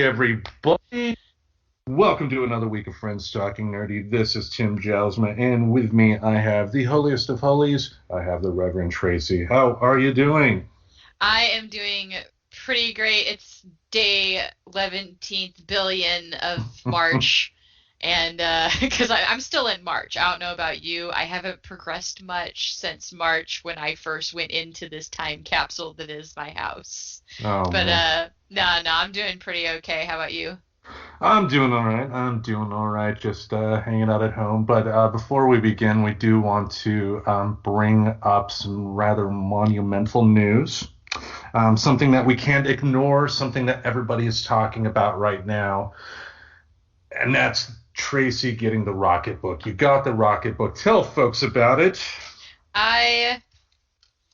everybody. Welcome to another week of Friends Talking Nerdy. This is Tim Jelsma, and with me I have the holiest of holies. I have the Reverend Tracy. How are you doing? I am doing pretty great. It's day 11th billion of March, and because I'm still in March. I don't know about you. I haven't progressed much since March when I first went into this time capsule that is my house. Oh But man, no, I'm doing pretty okay. How about you? I'm doing all right. I'm doing all right. Just hanging out at home. But before we begin, we do want to bring up some rather monumental news. Something that we can't ignore. Something that everybody is talking about right now. And that's Tracy getting the Rocket Book. You got the Rocket Book. Tell folks about it. I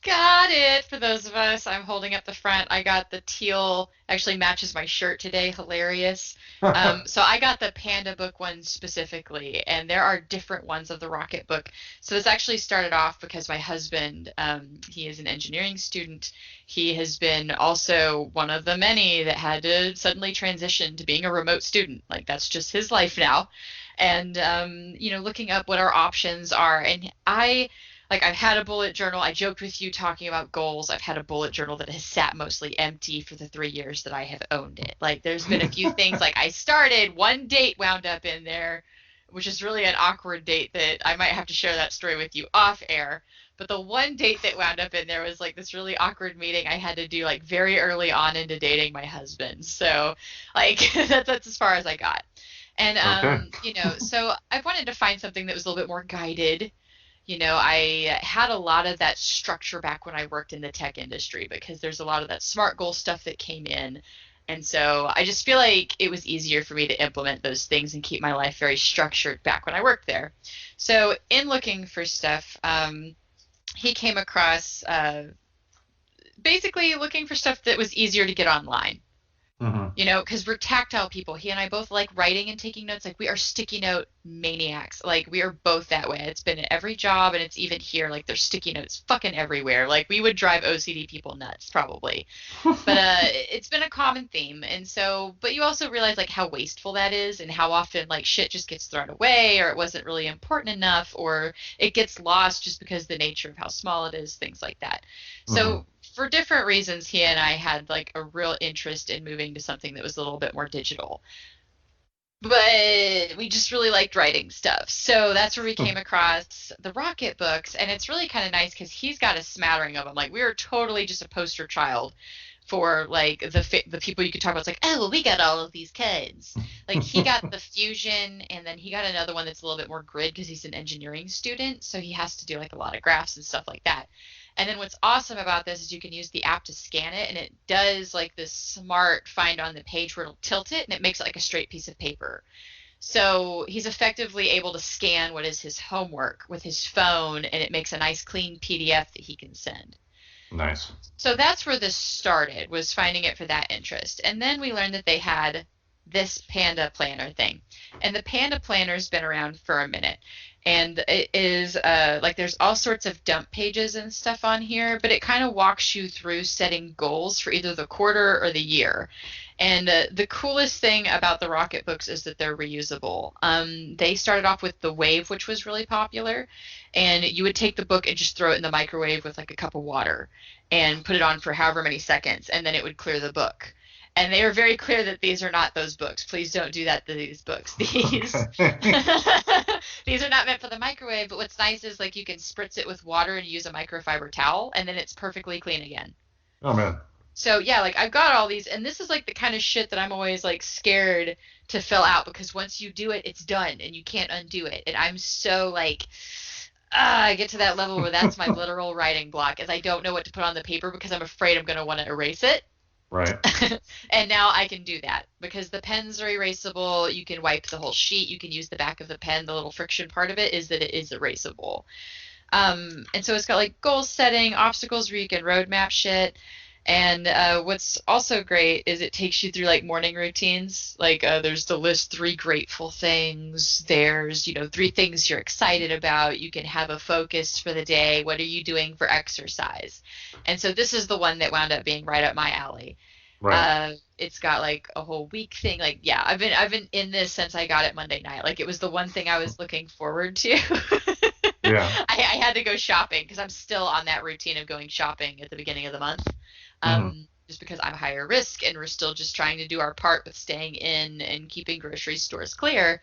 got it. For those of us, I'm holding up the front. I got the teal, actually matches my shirt today. Hilarious. So I got the Panda Book one specifically, and there are different ones of the Rocket Book. So this actually started off because my husband, he is an engineering student. He has been also one of the many that had to suddenly transition to being a remote student. Like that's just his life now. And looking up what our options are, and I've had a bullet journal. I joked with you talking about goals. I've had a bullet journal that has sat mostly empty for the 3 years that I have owned it. Like there's been a few things like I started, one date wound up in there, which is really an awkward date that I might have to share that story with you off air. But the one date that wound up in there was like this really awkward meeting I had to do like very early on into dating my husband. So like that's as far as I got. And Okay. so I wanted to find something that was a little bit more guided. I had a lot of that structure back when I worked in the tech industry because there's a lot of that SMART goal stuff that came in. And so I just feel like it was easier for me to implement those things and keep my life very structured back when I worked there. So in looking for stuff, he came across basically looking for stuff that was easier to get online. Hmm. Because we're tactile people. He and I both like writing and taking notes. Like we are sticky note maniacs. Like we are both that way. It's been in every job and it's even here. Like there's sticky notes fucking everywhere. Like we would drive OCD people nuts probably. But it's been a common theme. And so, but you also realize like how wasteful that is and how often like shit just gets thrown away or it wasn't really important enough or it gets lost just because the nature of how small it is, things like that. Hmm. So for different reasons, he and I had like a real interest in moving to something that was a little bit more digital. But we just really liked writing stuff. So that's where we came across the Rocket books. And it's really kind of nice because he's got a smattering of them. Like, we were totally just a poster child for like the people you could talk about. It's like, oh, well, we got all of these kinds. Like, he got the Fusion, and then he got another one that's a little bit more grid because he's an engineering student. So he has to do like a lot of graphs and stuff like that. And then what's awesome about this is you can use the app to scan it, and it does like this smart find on the page where it'll tilt it, and it makes it like a straight piece of paper. So he's effectively able to scan what is his homework with his phone, and it makes a nice clean PDF that he can send. Nice. So that's where this started, was finding it for that interest. And then we learned that they had this Panda Planner thing. And the Panda Planner's been around for a minute. And it is like there's all sorts of dump pages and stuff on here, but it kind of walks you through setting goals for either the quarter or the year. And the coolest thing about the Rocket books is that they're reusable. They started off with the Wave, which was really popular, and you would take the book and just throw it in the microwave with like a cup of water and put it on for however many seconds, and then it would clear the book. And they are very clear that these are not those books. Please don't do that to these books. These Okay. these are not meant for the microwave, but what's nice is like you can spritz it with water and use a microfiber towel and then it's perfectly clean again. Oh man. So yeah, like I've got all these, and this is like the kind of shit that I'm always like scared to fill out because once you do it, it's done and you can't undo it. And I'm so like, I get to that level where that's my literal writing block, is I don't know what to put on the paper because I'm afraid I'm going to want to erase it. Right. And now I can do that because the pens are erasable. You can wipe the whole sheet. You can use the back of the pen. The little friction part of it is that it is erasable. And so it's got like goal setting, obstacles where you can roadmap shit. And what's also great is it takes you through like morning routines. Like there's the list three grateful things. There's, three things you're excited about. You can have a focus for the day. What are you doing for exercise? And so this is the one that wound up being right up my alley. Right. It's got like a whole week thing. Like, yeah, I've been in this since I got it Monday night. Like, it was the one thing I was looking forward to. Yeah. I had to go shopping because I'm still on that routine of going shopping at the beginning of the month. Hmm. Just because I'm higher risk and we're still just trying to do our part with staying in and keeping grocery stores clear.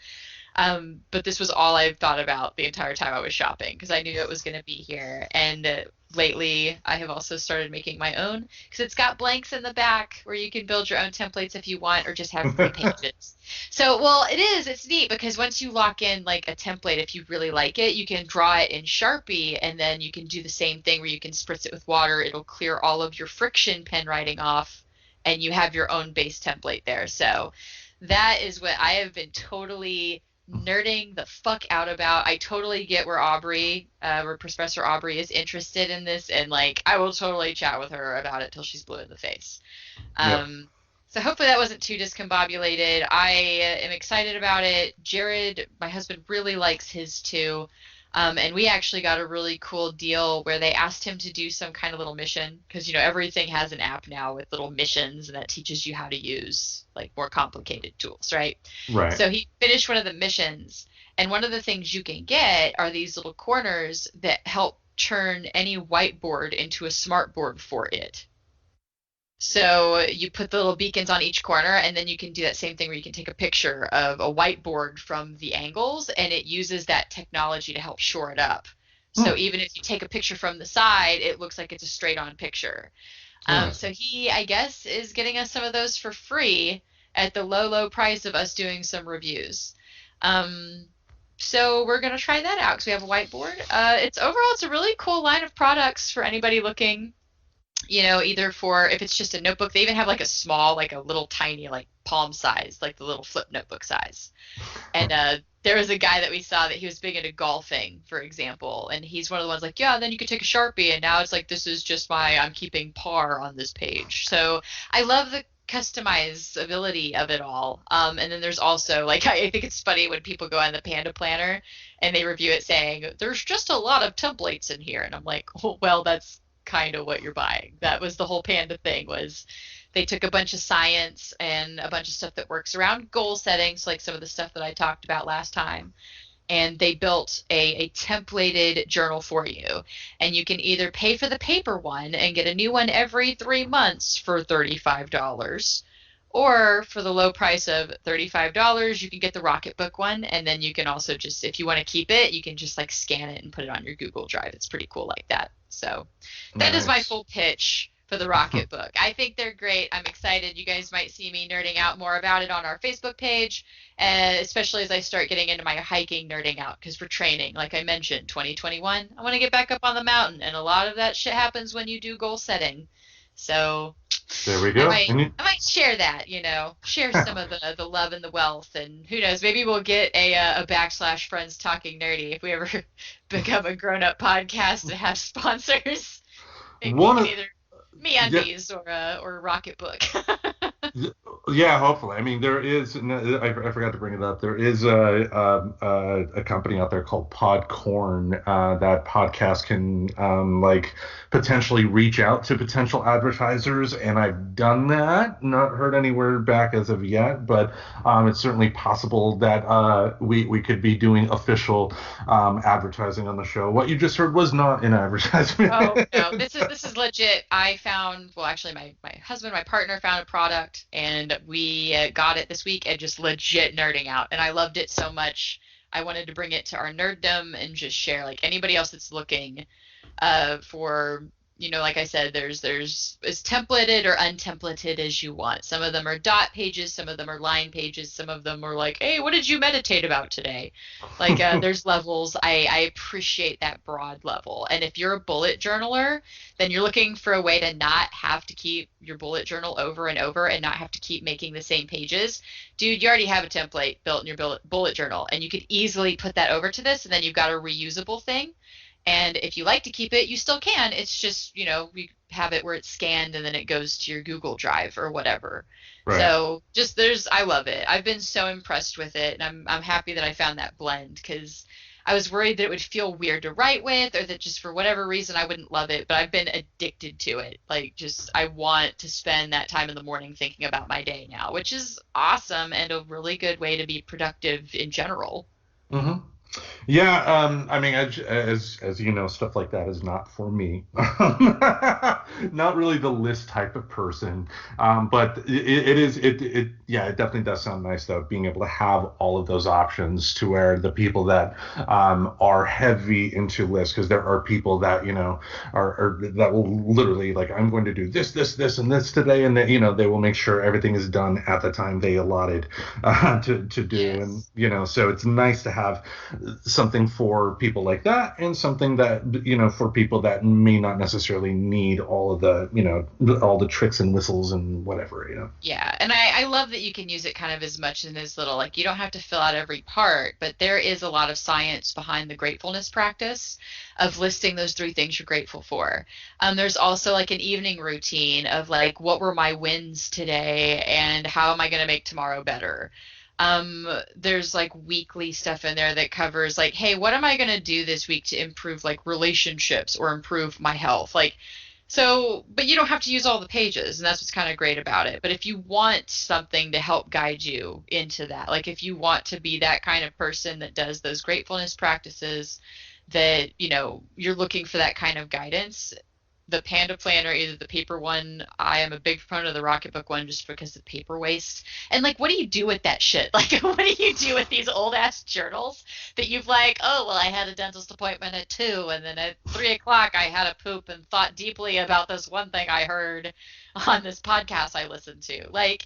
But this was all I've thought about the entire time I was shopping because I knew it was going to be here. And lately, I have also started making my own because it's got blanks in the back where you can build your own templates if you want or just have free pages. So, well, it's neat because once you lock in like a template, if you really like it, you can draw it in Sharpie and then you can do the same thing where you can spritz it with water. It'll clear all of your friction pen writing off and you have your own base template there. So, that is what I have been totally nerding the fuck out about. I totally get where Professor Aubrey is interested in this, and like I will totally chat with her about it till she's blue in the face. Yep. So hopefully that wasn't too discombobulated. I am excited about it. Jared, my husband, really likes his too. And we actually got a really cool deal where they asked him to do some kind of little mission because, everything has an app now with little missions and that teaches you how to use like more complicated tools, right? Right. So he finished one of the missions, and one of the things you can get are these little corners that help turn any whiteboard into a smart board for it. So you put the little beacons on each corner, and then you can do that same thing where you can take a picture of a whiteboard from the angles, and it uses that technology to help shore it up. So Hmm. even if you take a picture from the side, it looks like it's a straight-on picture. So Interesting. he, I guess, is getting us some of those for free at the low, low price of us doing some reviews. Um, so we're gonna try that out because we have a whiteboard. It's a really cool line of products for anybody looking, either for if it's just a notebook. They even have like a small, like a little tiny, like palm size, like the little flip notebook size. And there was a guy that we saw that he was big into golfing, for example, and he's one of the ones like, yeah, then you could take a Sharpie, and now it's like this is just I'm keeping par on this page. So I love the customizability of it all. And then there's also like I think it's funny when people go on the Panda Planner and they review it saying there's just a lot of templates in here, and I'm like, oh, well, that's kind of what you're buying. That was the whole Panda thing was they took a bunch of science and a bunch of stuff that works around goal settings, like some of the stuff that I talked about last time, and they built a templated journal for you. And you can either pay for the paper one and get a new one every 3 months for $35, or for the low price of $35, you can get the Rocketbook one, and then you can also just, if you want to keep it, you can just like scan it and put it on your Google Drive. It's pretty cool like that. So that is my Nice. full pitch for the Rocketbook. I think they're great. I'm excited. You guys might see me nerding out more about it on our Facebook page, especially as I start getting into my hiking nerding out because for training, like I mentioned, 2021, I want to get back up on the mountain, and a lot of that shit happens when you do goal setting. So There we I go. might I might share that, share some of the love and the wealth, and who knows, maybe we'll get a backslash friends talking nerdy if we ever become a grown up podcast and have sponsors. Maybe you One can of either yeah. MeUndies or Rocketbook. Yeah, hopefully. I mean, there is. I forgot to bring it up. There is a company out there called Podcorn that podcast can like potentially reach out to potential advertisers, and I've done that. Not heard anywhere back as of yet, but it's certainly possible that we could be doing official advertising on the show. What you just heard was not an advertisement. Oh no, this is legit. I found, well, actually, my husband, my partner, found a product, and we got it this week and just legit nerding out, and I loved it so much. I wanted to bring it to our nerddom and just share, like anybody else that's looking for, like I said, there's as templated or untemplated as you want. Some of them are dot pages, some of them are line pages, some of them are like, hey, what did you meditate about today? Like there's levels. I appreciate that broad level. And if you're a bullet journaler, then you're looking for a way to not have to keep your bullet journal over and over and not have to keep making the same pages. Dude, you already have a template built in your bullet journal, and you could easily put that over to this, and then you've got a reusable thing. And if you like to keep it, you still can. It's just, we have it where it's scanned and then it goes to your Google Drive or whatever. Right. So I love it. I've been so impressed with it, and I'm happy that I found that blend because I was worried that it would feel weird to write with, or that just for whatever reason I wouldn't love it. But I've been addicted to it. Like, just I want to spend that time in the morning thinking about my day now, which is awesome and a really good way to be productive in general. Hmm. Yeah, I mean, as you know, stuff like that is not for me. Not really the list type of person. But yeah, it definitely does sound nice though, being able to have all of those options to where the people that are heavy into lists, because there are people that are that will literally like, I'm going to do this, and this today, and then they will make sure everything is done at the time they allotted to do, and Yes. so it's nice to have something for people like that, and something that for people that may not necessarily need all of the all the tricks and whistles and whatever. Yeah, and I love that you can use it kind of as much and as little. Like, you don't have to fill out every part, but there is a lot of science behind the gratefulness practice of listing those three things you're grateful for. There's also like an evening routine of like, what were my wins today and how am I going to make tomorrow better? There's like weekly stuff in there that covers like, hey, what am I going to do this week to improve like relationships or improve my health? Like, so, but you don't have to use all the pages, and that's what's kind of great about it. But if you want something to help guide you into that, like if you want to be that kind of person that does those gratefulness practices, that, you're looking for that kind of guidance, the Panda Planner, either the paper one, I am a big proponent of the Rocketbook one just because of paper waste. And like, what do you do with that shit? Like, what do you do with these old ass journals that you've like, oh, well, I had a dentist appointment at 2, and then at 3 o'clock I had a poop and thought deeply about this one thing I heard on this podcast I listened to. Like,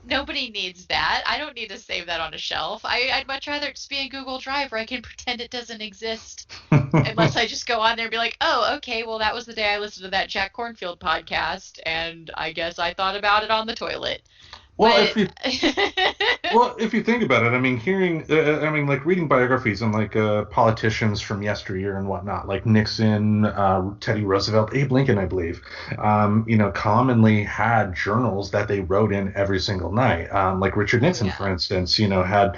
nobody needs that. I don't need to save that on a shelf. I'd much rather it just be in Google Drive where I can pretend it doesn't exist. Unless I just go on there and be like, oh, okay, well, that was the day I listened to that Jack Cornfield podcast, and I guess I thought about it on the toilet. Well, But if you think about it, I mean, I mean, like reading biographies on like politicians from yesteryear and whatnot, like Nixon, Teddy Roosevelt, Abe Lincoln, I believe, commonly had journals that they wrote in every single night. Like Richard oh Nixon, yeah, for instance, had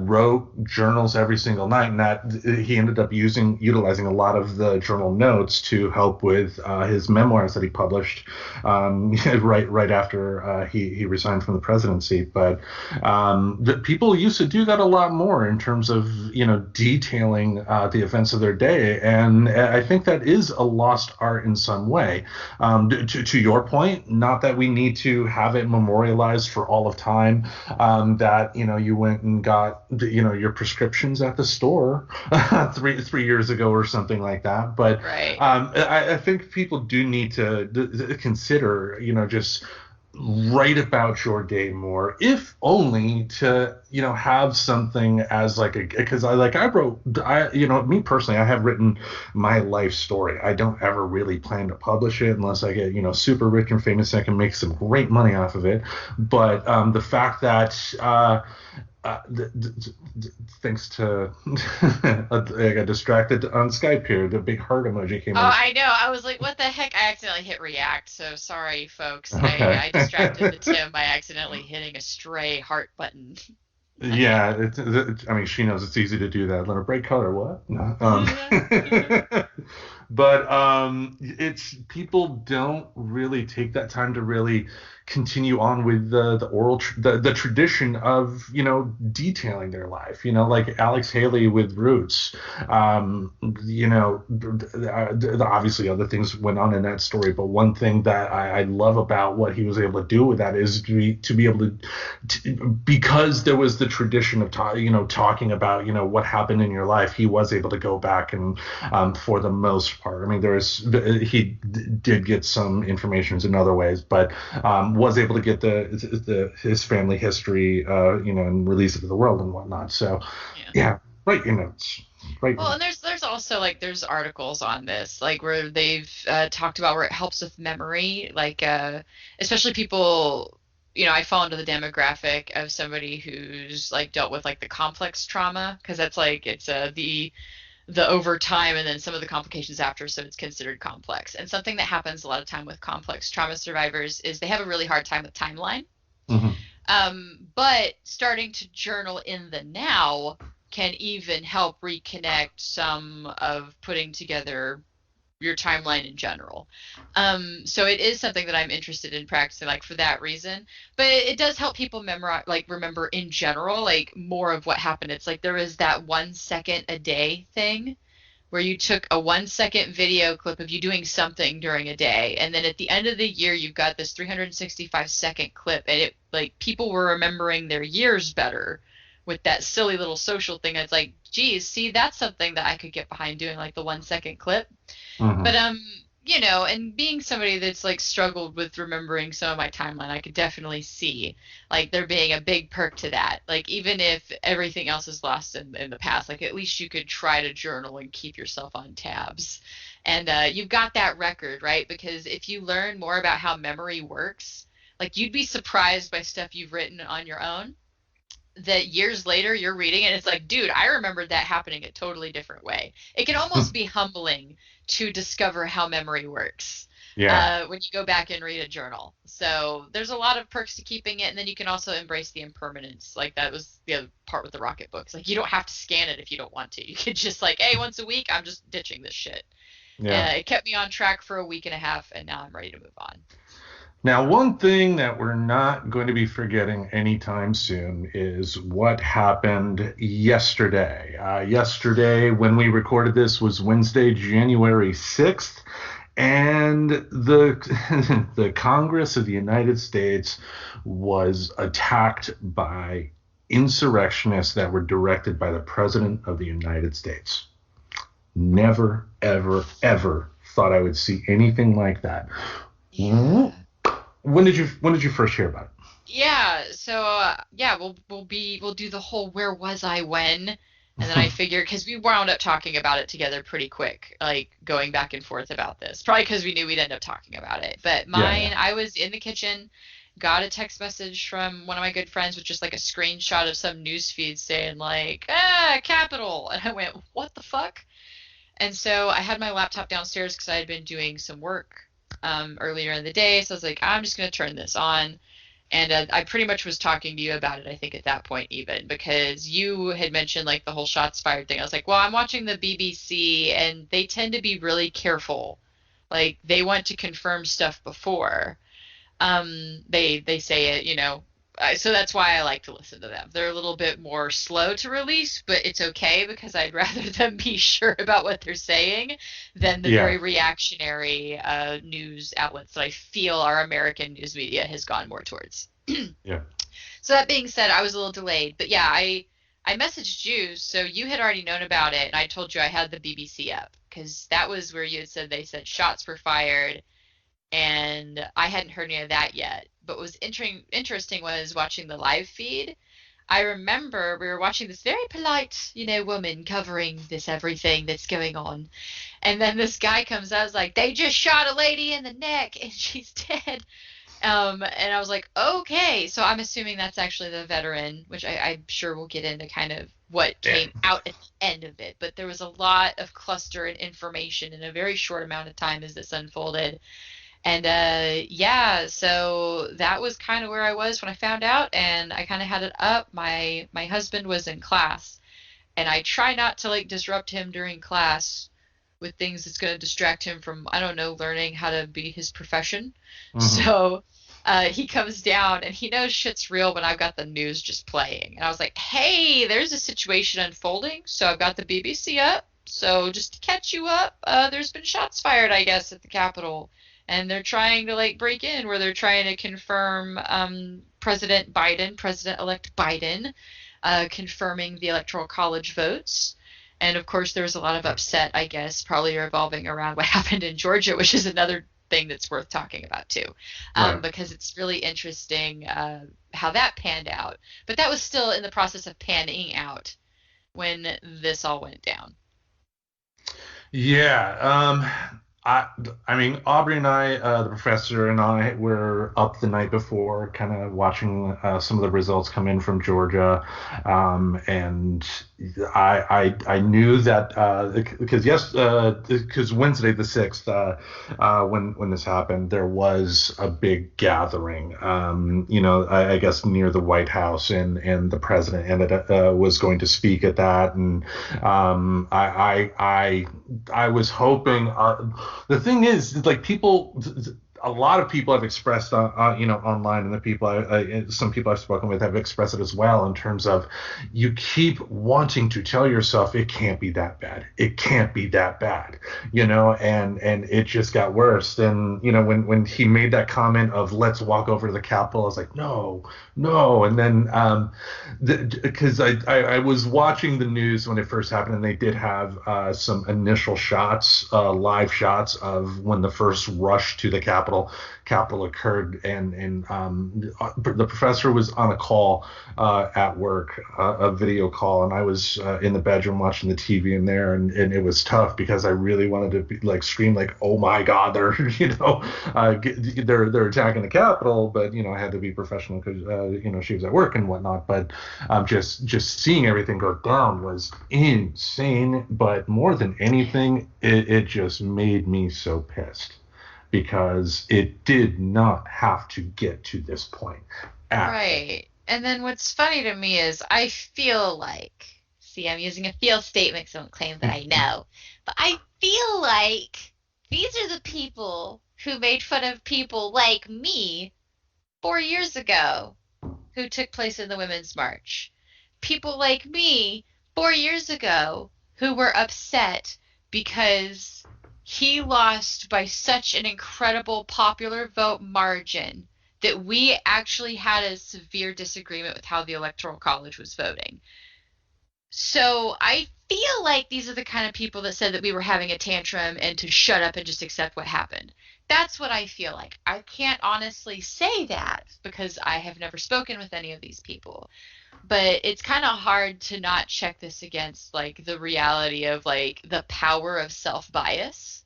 wrote journals every single night, and that he ended up utilizing a lot of the journal notes to help with his memoirs that he published right after he resigned from the presidency. But the people used to do that a lot more in terms of detailing the events of their day, and I think that is a lost art in some way. To your point, not that we need to have it memorialized for all of time. That you went and got your prescriptions at the store three years ago or something like that. But right. I think people do need to consider just write about your day more, if only to have something as like because me personally, I have written my life story. I don't ever really plan to publish it unless I get super rich and famous and I can make some great money off of it. But the fact that thanks to I got distracted on Skype here. The big heart emoji came Oh, on. I know. I was like, what the heck? I accidentally hit react. So sorry, folks. Okay. I distracted the Tim by accidentally hitting a stray heart button. Yeah, I mean, she knows it's easy to do that. Let her bright color, what? No. But it's people don't really take that time to really continue on with the oral the tradition of detailing their life. Like Alex Haley with Roots. Obviously other things went on in that story, but one thing that I love about what he was able to do with that is to be able because there was the tradition of talking about what happened in your life. He was able to go back and for the most part, I mean, he did get some information in other ways, but was able to get his family history and release it to the world and whatnot. So Yeah. yeah, write your notes. Well, and there's also like there's articles on this like where they've talked about where it helps with memory, like especially people. I fall into the demographic of somebody who's like dealt with like the complex trauma because that's like it's the the overtime and then some of the complications after, so it's considered complex. And something that happens a lot of time with complex trauma survivors is they have a really hard time with timeline. Hmm. But starting to journal in the now can even help reconnect some of putting together your timeline in general. So it is something that I'm interested in practicing, like for that reason. But it does help people memorize, like remember in general, like more of what happened. It's like there was that 1 second a day thing where you took a 1 second video clip of you doing something during a day, and then at the end of the year you've got this 365-second clip, and it like people were remembering their years better with that silly little social thing. It's like, geez, see, that's something that I could get behind doing, like the 1 second clip. But Hmm. and being somebody that's like struggled with remembering some of my timeline, I could definitely see like there being a big perk to that. Like even if everything else is lost in the past, like at least you could try to journal and keep yourself on tabs. And you've got that record, right? Because if you learn more about how memory works, like you'd be surprised by stuff you've written on your own that years later you're reading it and it's like, dude, I remembered that happening a totally different way. It can almost be humbling to discover how memory works Yeah. when you go back and read a journal. So there's a lot of perks to keeping it, and then you can also embrace the impermanence. Like that was the other part with the Rocket books. Like you don't have to scan it if you don't want to. You could just like, hey, once a week, I'm just ditching this shit. Yeah. It kept me on track for a week and a half, and now I'm ready to move on. Now, one thing that we're not going to be forgetting anytime soon is what happened yesterday. Yesterday, when we recorded this, was Wednesday, January 6th, and the the Congress of the United States was attacked by insurrectionists that were directed by the President of the United States. Never, ever, ever thought I would see anything like that. Yeah. When did you first hear about Yeah, so yeah, we'll do the whole where was I when, and then I it? figured because we wound up talking about it together pretty quick, like going back and forth about this. Probably because we knew we'd end up talking about it. But Yeah, yeah. mine, I was in the kitchen, got a text message from one of my good friends with just like a screenshot of some news feed saying like, Capital, and I went, what the fuck? And so I had my laptop downstairs because I had been doing some work earlier in the day, so I was like, I'm just gonna turn this on. And I pretty much was talking to you about it, I think, at that point, even because you had mentioned like the whole shots fired thing. I was like, well, I'm watching the BBC and they tend to be really careful. Like they want to confirm stuff before they say it, so that's why I like to listen to them. They're a little bit more slow to release, but it's okay because I'd rather them be sure about what they're saying than the Yeah, very reactionary news outlets that I feel our American news media has gone more towards. yeah. So that being said, I was a little delayed, but yeah, I messaged you, so you had already known about it, and I told you I had the BBC up because that was where you had said they said shots were fired, and I hadn't heard any of that yet. But what was interesting was watching the live feed. I remember we were watching this very polite, woman covering this everything that's going on. And then this guy comes out, was like, they just shot a lady in the neck and she's dead. And I was like, okay. So I'm assuming that's actually the veteran, which I'm sure we'll get into kind of what Yeah. came out at the end of it. But there was a lot of cluster and information in a very short amount of time as this unfolded. And yeah, so that was kind of where I was when I found out, and I kind of had it up. My husband was in class, and I try not to like disrupt him during class with things that's going to distract him from, I don't know, learning how to be his profession. Hmm. So he comes down and he knows shit's real when I've got the news just playing. And I was like, hey, there's a situation unfolding. So I've got the BBC up. So just to catch you up, there's been shots fired, I guess, at the Capitol. And they're trying to like break in where they're trying to confirm President-elect Biden, confirming the Electoral College votes. And of course, there was a lot of upset, I guess, probably revolving around what happened in Georgia, which is another thing that's worth talking about too, Right. because it's really interesting how that panned out. But that was still in the process of panning out when this all went down. Yeah. I, I mean, Aubrey and I, the professor and I, were up the night before, kind of watching some of the results come in from Georgia, and I knew that because because Wednesday the 6th, when this happened, there was a big gathering, I guess near the White House, and the president was going to speak at that, and I was hoping. The thing is, like people, a lot of people have expressed, online, and the people, some people I've spoken with have expressed it as well in terms of you keep wanting to tell yourself it can't be that bad, it can't be that bad, and it just got worse. And when he made that comment of let's walk over to the Capitol, I was like, no, no. And then because I was watching the news when it first happened, and they did have some initial shots, live shots of when the first rush to the Capitol occurred, and the professor was on a call at work, a video call, and I was in the bedroom watching the TV in there, and it was tough because I really wanted to like scream like, oh my God, they're they're attacking the Capitol, but I had to be professional because she was at work and whatnot. But just seeing everything go down was insane. But more than anything, it just made me so pissed because it did not have to get to this point at all. Right. And then what's funny to me is I feel like, see, I'm using a feel statement, so I don't claim that I know, but I feel like these are the people who made fun of people like me 4 years ago who took place in the Women's March. People like me 4 years ago who were upset because he lost by such an incredible popular vote margin that we actually had a severe disagreement with how the Electoral College was voting. So I feel like these are the kind of people that said that we were having a tantrum and to shut up and just accept what happened. That's what I feel like. I can't honestly say that because I have never spoken with any of these people. But it's kind of hard to not check this against like the reality of like the power of self-bias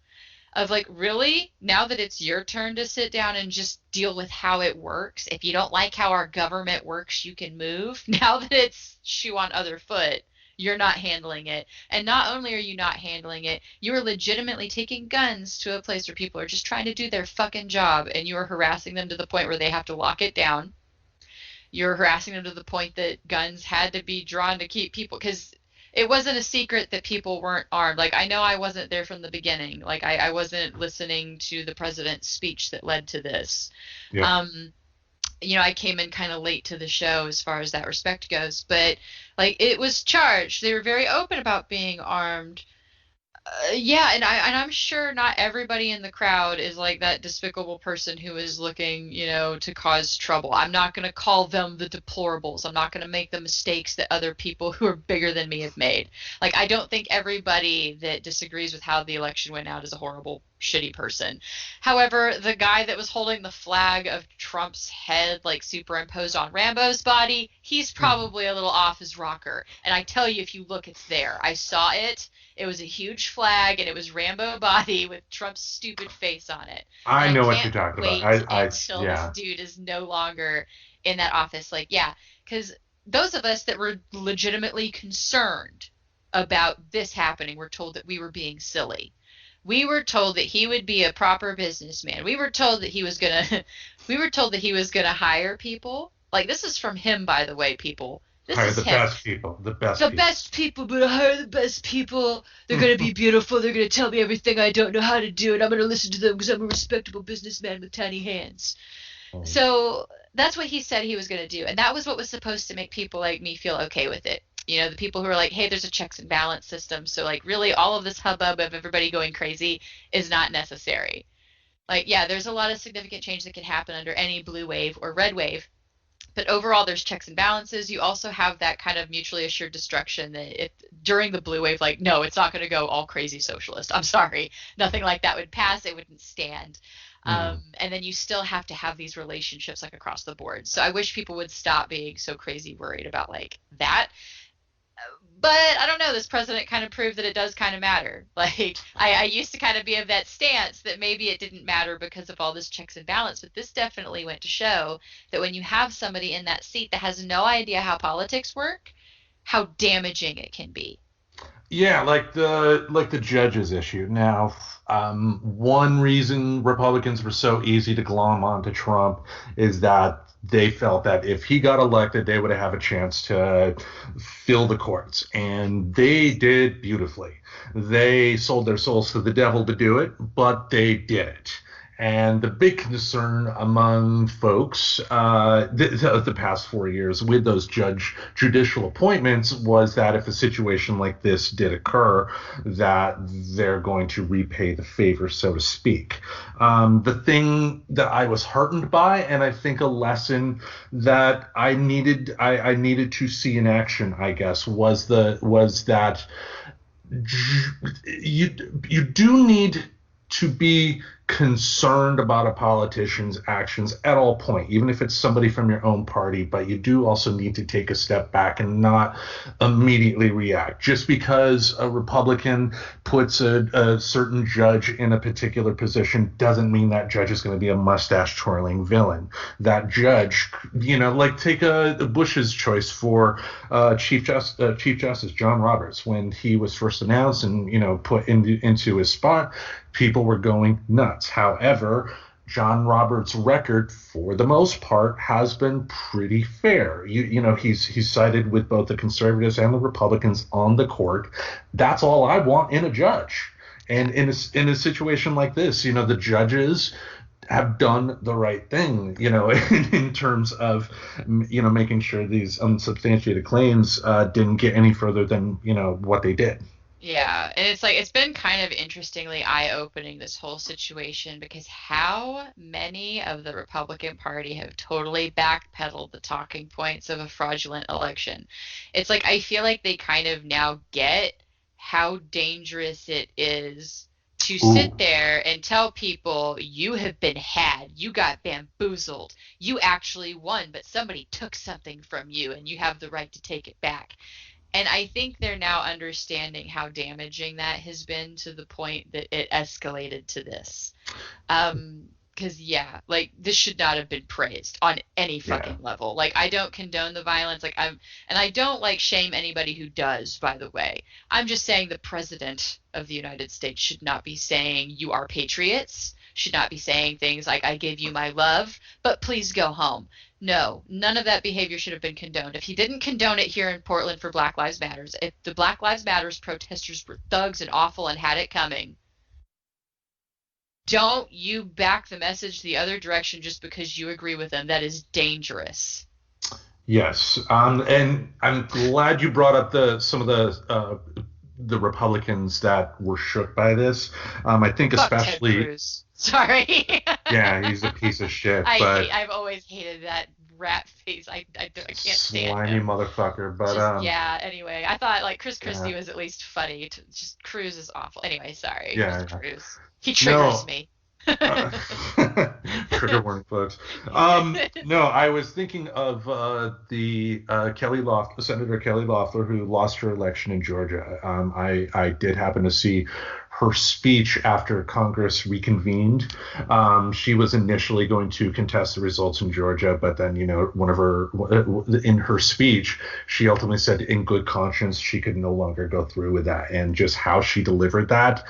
of like, really, now that it's your turn to sit down and just deal with how it works, if you don't like how our government works, you can move. Now that it's shoe on other foot, you're not handling it. And not only are you not handling it, you are legitimately taking guns to a place where people are just trying to do their fucking job, and you are harassing them to the point where they have to lock it down. You're harassing them to the point that guns had to be drawn to keep people, because it wasn't a secret that people weren't armed. Like, I know I wasn't there from the beginning. Like, I wasn't listening to the president's speech that led to this. Yeah. I came in kind of late to the show as far as that respect goes, but like it was charged. They were very open about being armed. Yeah, and I'm sure not everybody in the crowd is like that despicable person who is looking, to cause trouble. I'm not going to call them the deplorables. I'm not going to make the mistakes that other people who are bigger than me have made. Like, I don't think everybody that disagrees with how the election went out is a horrible, shitty person. However, the guy that was holding the flag of Trump's head, like superimposed on Rambo's body, he's probably a little off his rocker. And I tell you, if you look, it's there. I saw it. It was a huge flag, and it was Rambo body with Trump's stupid face on it. I And know I what you're can't talking about. wait I until this yeah. dude is no longer in that office. Like, yeah, because those of us that were legitimately concerned about this happening were told that we were being silly. We were told that he would be a proper businessman. We were told that he was gonna we were told that he was gonna hire people. Like, this is from him, by the way, people. This Hire is the him. best people. The best The people. best people, but I hire the best people. They're going to be beautiful. They're going to tell me everything I don't know how to do, and I'm going to listen to them because I'm a respectable businessman with tiny hands. So that's what he said he was going to do. And that was what was supposed to make people like me feel okay with it. The people who are like, hey, there's a checks and balance system. So, like, really, all of this hubbub of everybody going crazy is not necessary. Like, yeah, there's a lot of significant change that can happen under any blue wave or red wave. But overall, there's checks and balances. You also have that kind of mutually assured destruction that if during the blue wave, like, no, it's not going to go all crazy socialist. I'm sorry. Nothing like that would pass. It wouldn't stand. And then you still have to have these relationships like across the board. So I wish people would stop being so crazy worried about like that. But I don't know, this president kind of proved that it does kind of matter. Like, I used to kind of be of that stance that maybe it didn't matter because of all this checks and balance, but this definitely went to show that when you have somebody in that seat that has no idea how politics work, how damaging it can be. Yeah, like the judges issue. Now, one reason Republicans were so easy to glom onto Trump is that they felt that if he got elected, they would have a chance to fill the courts, and they did beautifully. They sold their souls to the devil to do it, but they did it. And the big concern among folks the past 4 years with those judicial appointments was that if a situation like this did occur, that they're going to repay the favor, so to speak. The thing that I was heartened by, and I think a lesson that I needed to see in action, I guess, was that you do need to be concerned about a politician's actions at all point, even if it's somebody from your own party, but you do also need to take a step back and not immediately react. Just because a Republican puts a certain judge in a particular position doesn't mean that judge is going to be a mustache twirling villain. That judge, like take a Bush's choice for Chief Justice John Roberts when he was first announced and put into his spot. People were going nuts. However, John Roberts' record, for the most part, has been pretty fair. He's sided with both the conservatives and the Republicans on the court. That's all I want in a judge. And in a situation like this, the judges have done the right thing, in terms of, making sure these unsubstantiated claims didn't get any further than, what they did. Yeah, and it's been kind of interestingly eye-opening, this whole situation, because how many of the Republican Party have totally backpedaled the talking points of a fraudulent election. It's like I feel like they kind of now get how dangerous it is to sit there and tell people you have been had, you got bamboozled, you actually won, but somebody took something from you and you have the right to take it back. And I think they're now understanding how damaging that has been to the point that it escalated to this. Because, yeah, like, this should not have been praised on any fucking level. Like, I don't condone the violence. And I don't, like, shame anybody who does, by the way. I'm just saying the president of the United States should not be saying, you are patriots, should not be saying things like, I give you my love, but please go home. No, none of that behavior should have been condoned. If he didn't condone it here in Portland for Black Lives Matters, if the Black Lives Matters protesters were thugs and awful and had it coming, don't you back the message the other direction just because you agree with them. That is dangerous. Yes, and I'm glad you brought up some of the Republicans that were shook by this. I think Fuck especially Ted Cruz. Sorry. Yeah, he's a piece of shit. I've always hated that rat face. I can't stand slimy him. motherfucker. But just, yeah. Anyway, I thought like Chris Christie was at least funny. Just Cruz is awful. Anyway, sorry. Yeah. Cruz. He triggers me. Trigger warning, folks. No, I was thinking of the Senator Kelly Loeffler, who lost her election in Georgia. I did happen to see her speech after Congress reconvened. She was initially going to contest the results in Georgia, but then, in her speech, she ultimately said in good conscience she could no longer go through with that. And just how she delivered that,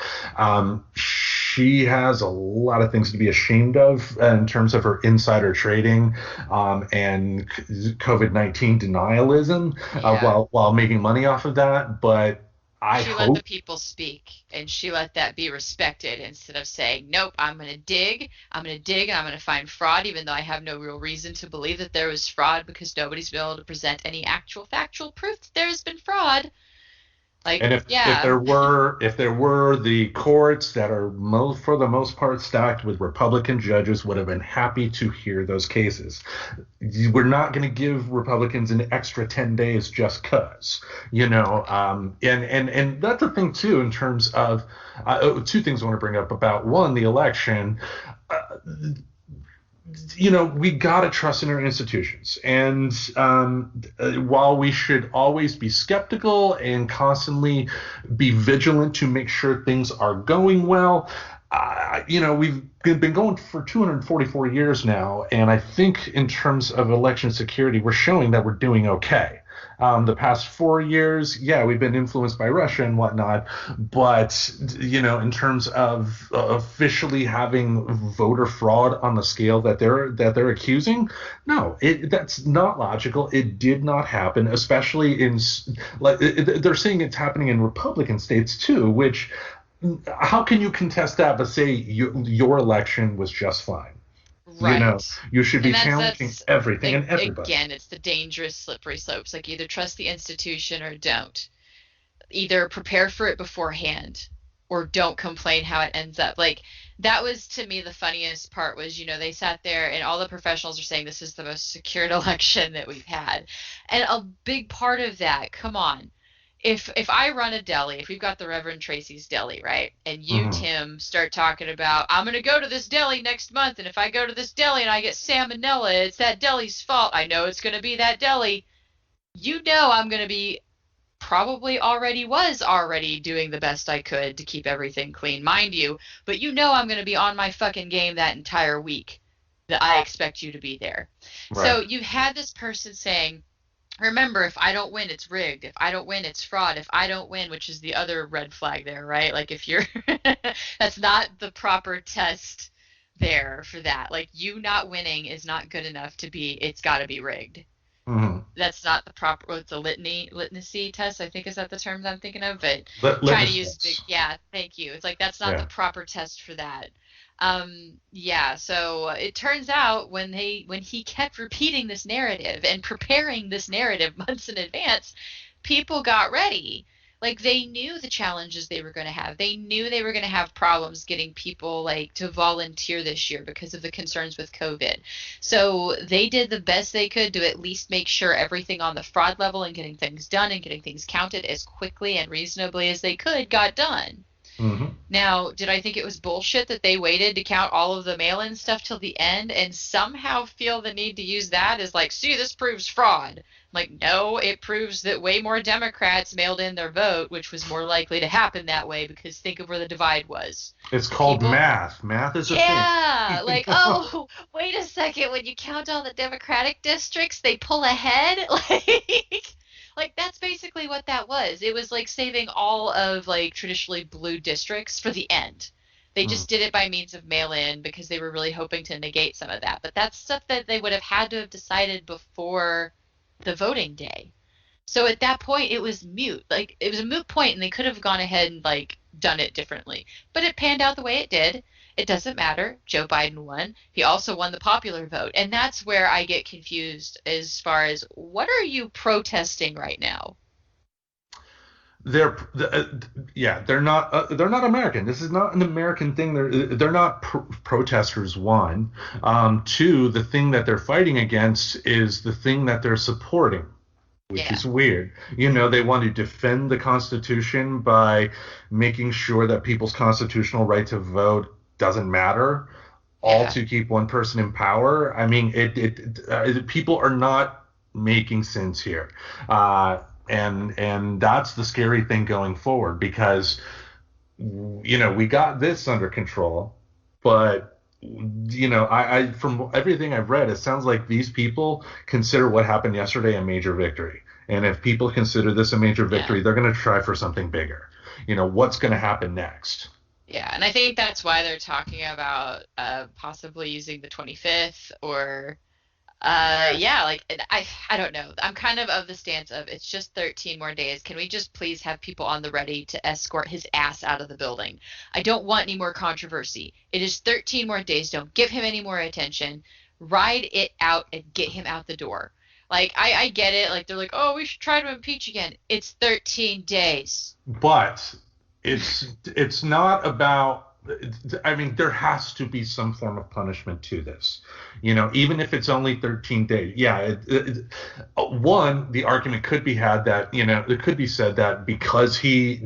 she has a lot of things to be ashamed of in terms of her insider trading and COVID-19 denialism while making money off of that. But she let the people speak, and she let that be respected instead of saying, nope, I'm going to dig, and I'm going to find fraud, even though I have no real reason to believe that there was fraud because nobody's been able to present any actual factual proof that there has been fraud. Like, and if there were the courts that are for the most part stacked with Republican judges would have been happy to hear those cases. We're not going to give Republicans an extra 10 days just cause, and that's the thing too, in terms of two things I want to bring up about one, the election. we got to trust in our institutions. And while we should always be skeptical and constantly be vigilant to make sure things are going well, we've been going for 244 years now. And I think in terms of election security, we're showing that we're doing okay. The past 4 years, yeah, we've been influenced by Russia and whatnot, but in terms of officially having voter fraud on the scale that they're accusing, no, that's not logical. It did not happen, especially like they're saying it's happening in Republican states too. Which, how can you contest that but say your election was just fine? Right. You should be And challenging that's everything and everybody. again, it's the dangerous slippery slopes. Like either trust the institution or don't. Either prepare for it beforehand or don't complain how it ends up. Like that was to me the funniest part was, they sat there and all the professionals are saying this is the most secured election that we've had. And a big part of that, come on. If I run a deli, if we've got the Reverend Tracy's deli, right? And you, Hmm. Tim, start talking about, I'm gonna go to this deli next month, and if I go to this deli and I get salmonella, it's that deli's fault. I know it's gonna be that deli. I'm gonna be probably already doing the best I could to keep everything clean, mind you, but I'm going to be on my fucking game that entire week that I expect you to be there. So Right. you had this person saying, remember, if I don't win, it's rigged. If I don't win, it's fraud. If I don't win, which is the other red flag there, right? Like if you're, that's not the proper test there for that. Like you not winning is not good enough it's got to be rigged. Hmm. That's not the proper, it's a literacy test, I think is that the terms I'm thinking of, but trying to Litmus use big, tests. yeah, thank you. It's like that's not the Yeah. proper test for that. Yeah, so it turns out when he kept repeating this narrative and preparing this narrative months in advance, people got ready. Like they knew the challenges they were going to have. They knew they were going to have problems getting people like to volunteer this year because of the concerns with COVID. So they did the best they could to at least make sure everything on the fraud level and getting things done and getting things counted as quickly and reasonably as they could got done. Hmm. Now, did I think it was bullshit that they waited to count all of the mail-in stuff till the end and somehow feel the need to use that as like, see, this proves fraud? Like, no, it proves that way more Democrats mailed in their vote, which was more likely to happen that way because think of where the divide was. It's called People, math. Math is a thing. yeah, like, oh, wait a second, when you count all the Democratic districts, they pull ahead? Like that's basically what that was. It was like saving all of like traditionally blue districts for the end. They Mm. just did it by means of mail-in because they were really hoping to negate some of that. But that's stuff that they would have had to have decided before the voting day. So at that point, it was mute. Like it was a moot point, and they could have gone ahead and like done it differently. But it panned out the way it did. It doesn't matter. Joe Biden won. He also won the popular vote, and that's where I get confused as far as what are you protesting right now? They're yeah, they're not American. This is not an American thing. They're not protesters. One, two, the thing that they're fighting against is the thing that they're supporting, which Yeah, is weird. They want to defend the Constitution by making sure that people's constitutional right to vote doesn't matter, all yeah. to keep one person in power. I mean, people are not making sense here. And that's the scary thing going forward because we got this under control, but I from everything I've read, it sounds like these people consider what happened yesterday a major victory. And if people consider this a major Yeah. victory, they're going to try for something bigger. What's going to happen next? Yeah, and I think that's why they're talking about possibly using the 25th or yeah, like and I don't know. I'm kind of the stance of it's just 13 more days. Can we just please have people on the ready to escort his ass out of the building? I don't want any more controversy. It is 13 more days. Don't give him any more attention. Ride it out and get him out the door. Like I get it. Like they're like, "Oh, we should try to impeach again." It's 13 days. But it's not about I mean, there has to be some form of punishment to this, even if it's only 13 days. Yeah, one, the argument could be had that, it could be said that because he,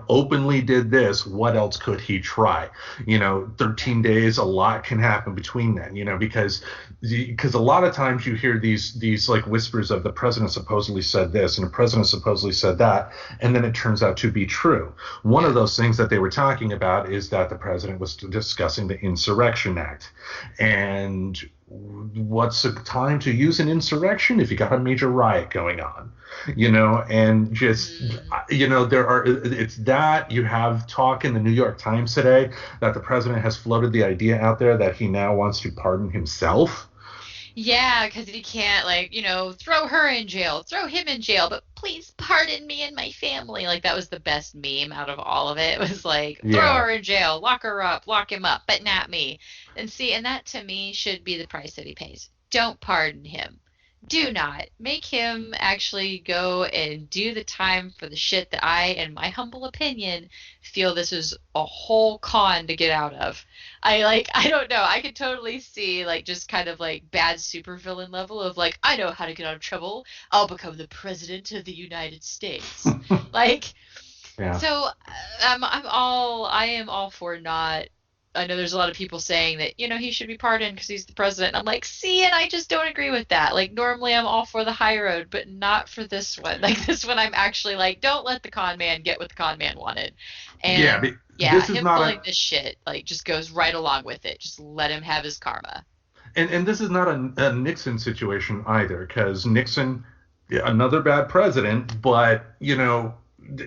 openly did this, what else could he try? 13 days, a lot can happen between then, because a lot of times you hear these like whispers of the president supposedly said this and the president supposedly said that, and then it turns out to be true. One of those things that they were talking about is that the president was discussing the Insurrection Act. And what's a time to use an insurrection if you got a major riot going on? And just, it's that you have talk in the New York Times today that the president has floated the idea out there that he now wants to pardon himself. Yeah, because he can't, throw her in jail, throw him in jail, but please pardon me and my family. Like, that was the best meme out of all of it. It was like, throw her in jail, lock her up, lock him up, but not me. And that to me should be the price that he pays. Don't pardon him. Do not make him actually go and do the time for the shit that I, in my humble opinion, feel this is a whole con to get out of. I don't know. I could totally see just kind of bad supervillain level of I know how to get out of trouble. I'll become the president of the United States. Yeah. So I am all for not. I know there's a lot of people saying that, he should be pardoned because he's the president. I'm like, see, and I just don't agree with that. Normally I'm all for the high road, but not for this one. This one I'm actually don't let the con man get what the con man wanted. And this is him not pulling this shit, just goes right along with it. Just let him have his karma. And this is not a Nixon situation either, because Nixon, another bad president, but,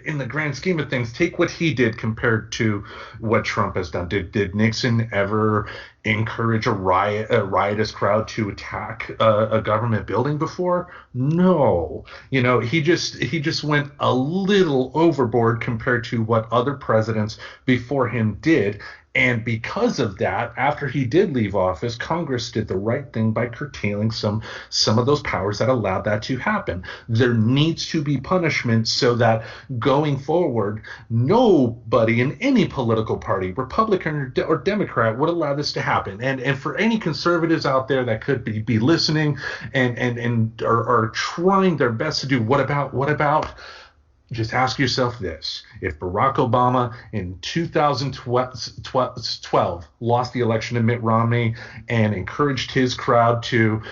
in the grand scheme of things, take what he did compared to what Trump has done. Did Nixon ever encourage a riotous crowd to attack a government building before? No. He just went a little overboard compared to what other presidents before him did. And because of that, after he did leave office, Congress did the right thing by curtailing some of those powers that allowed that to happen. There needs to be punishment so that going forward, nobody in any political party, Republican or Democrat, would allow this to happen. And for any conservatives out there that could be listening and are trying their best to do, what about just ask yourself this. If Barack Obama in 2012 lost the election to Mitt Romney and encouraged his crowd to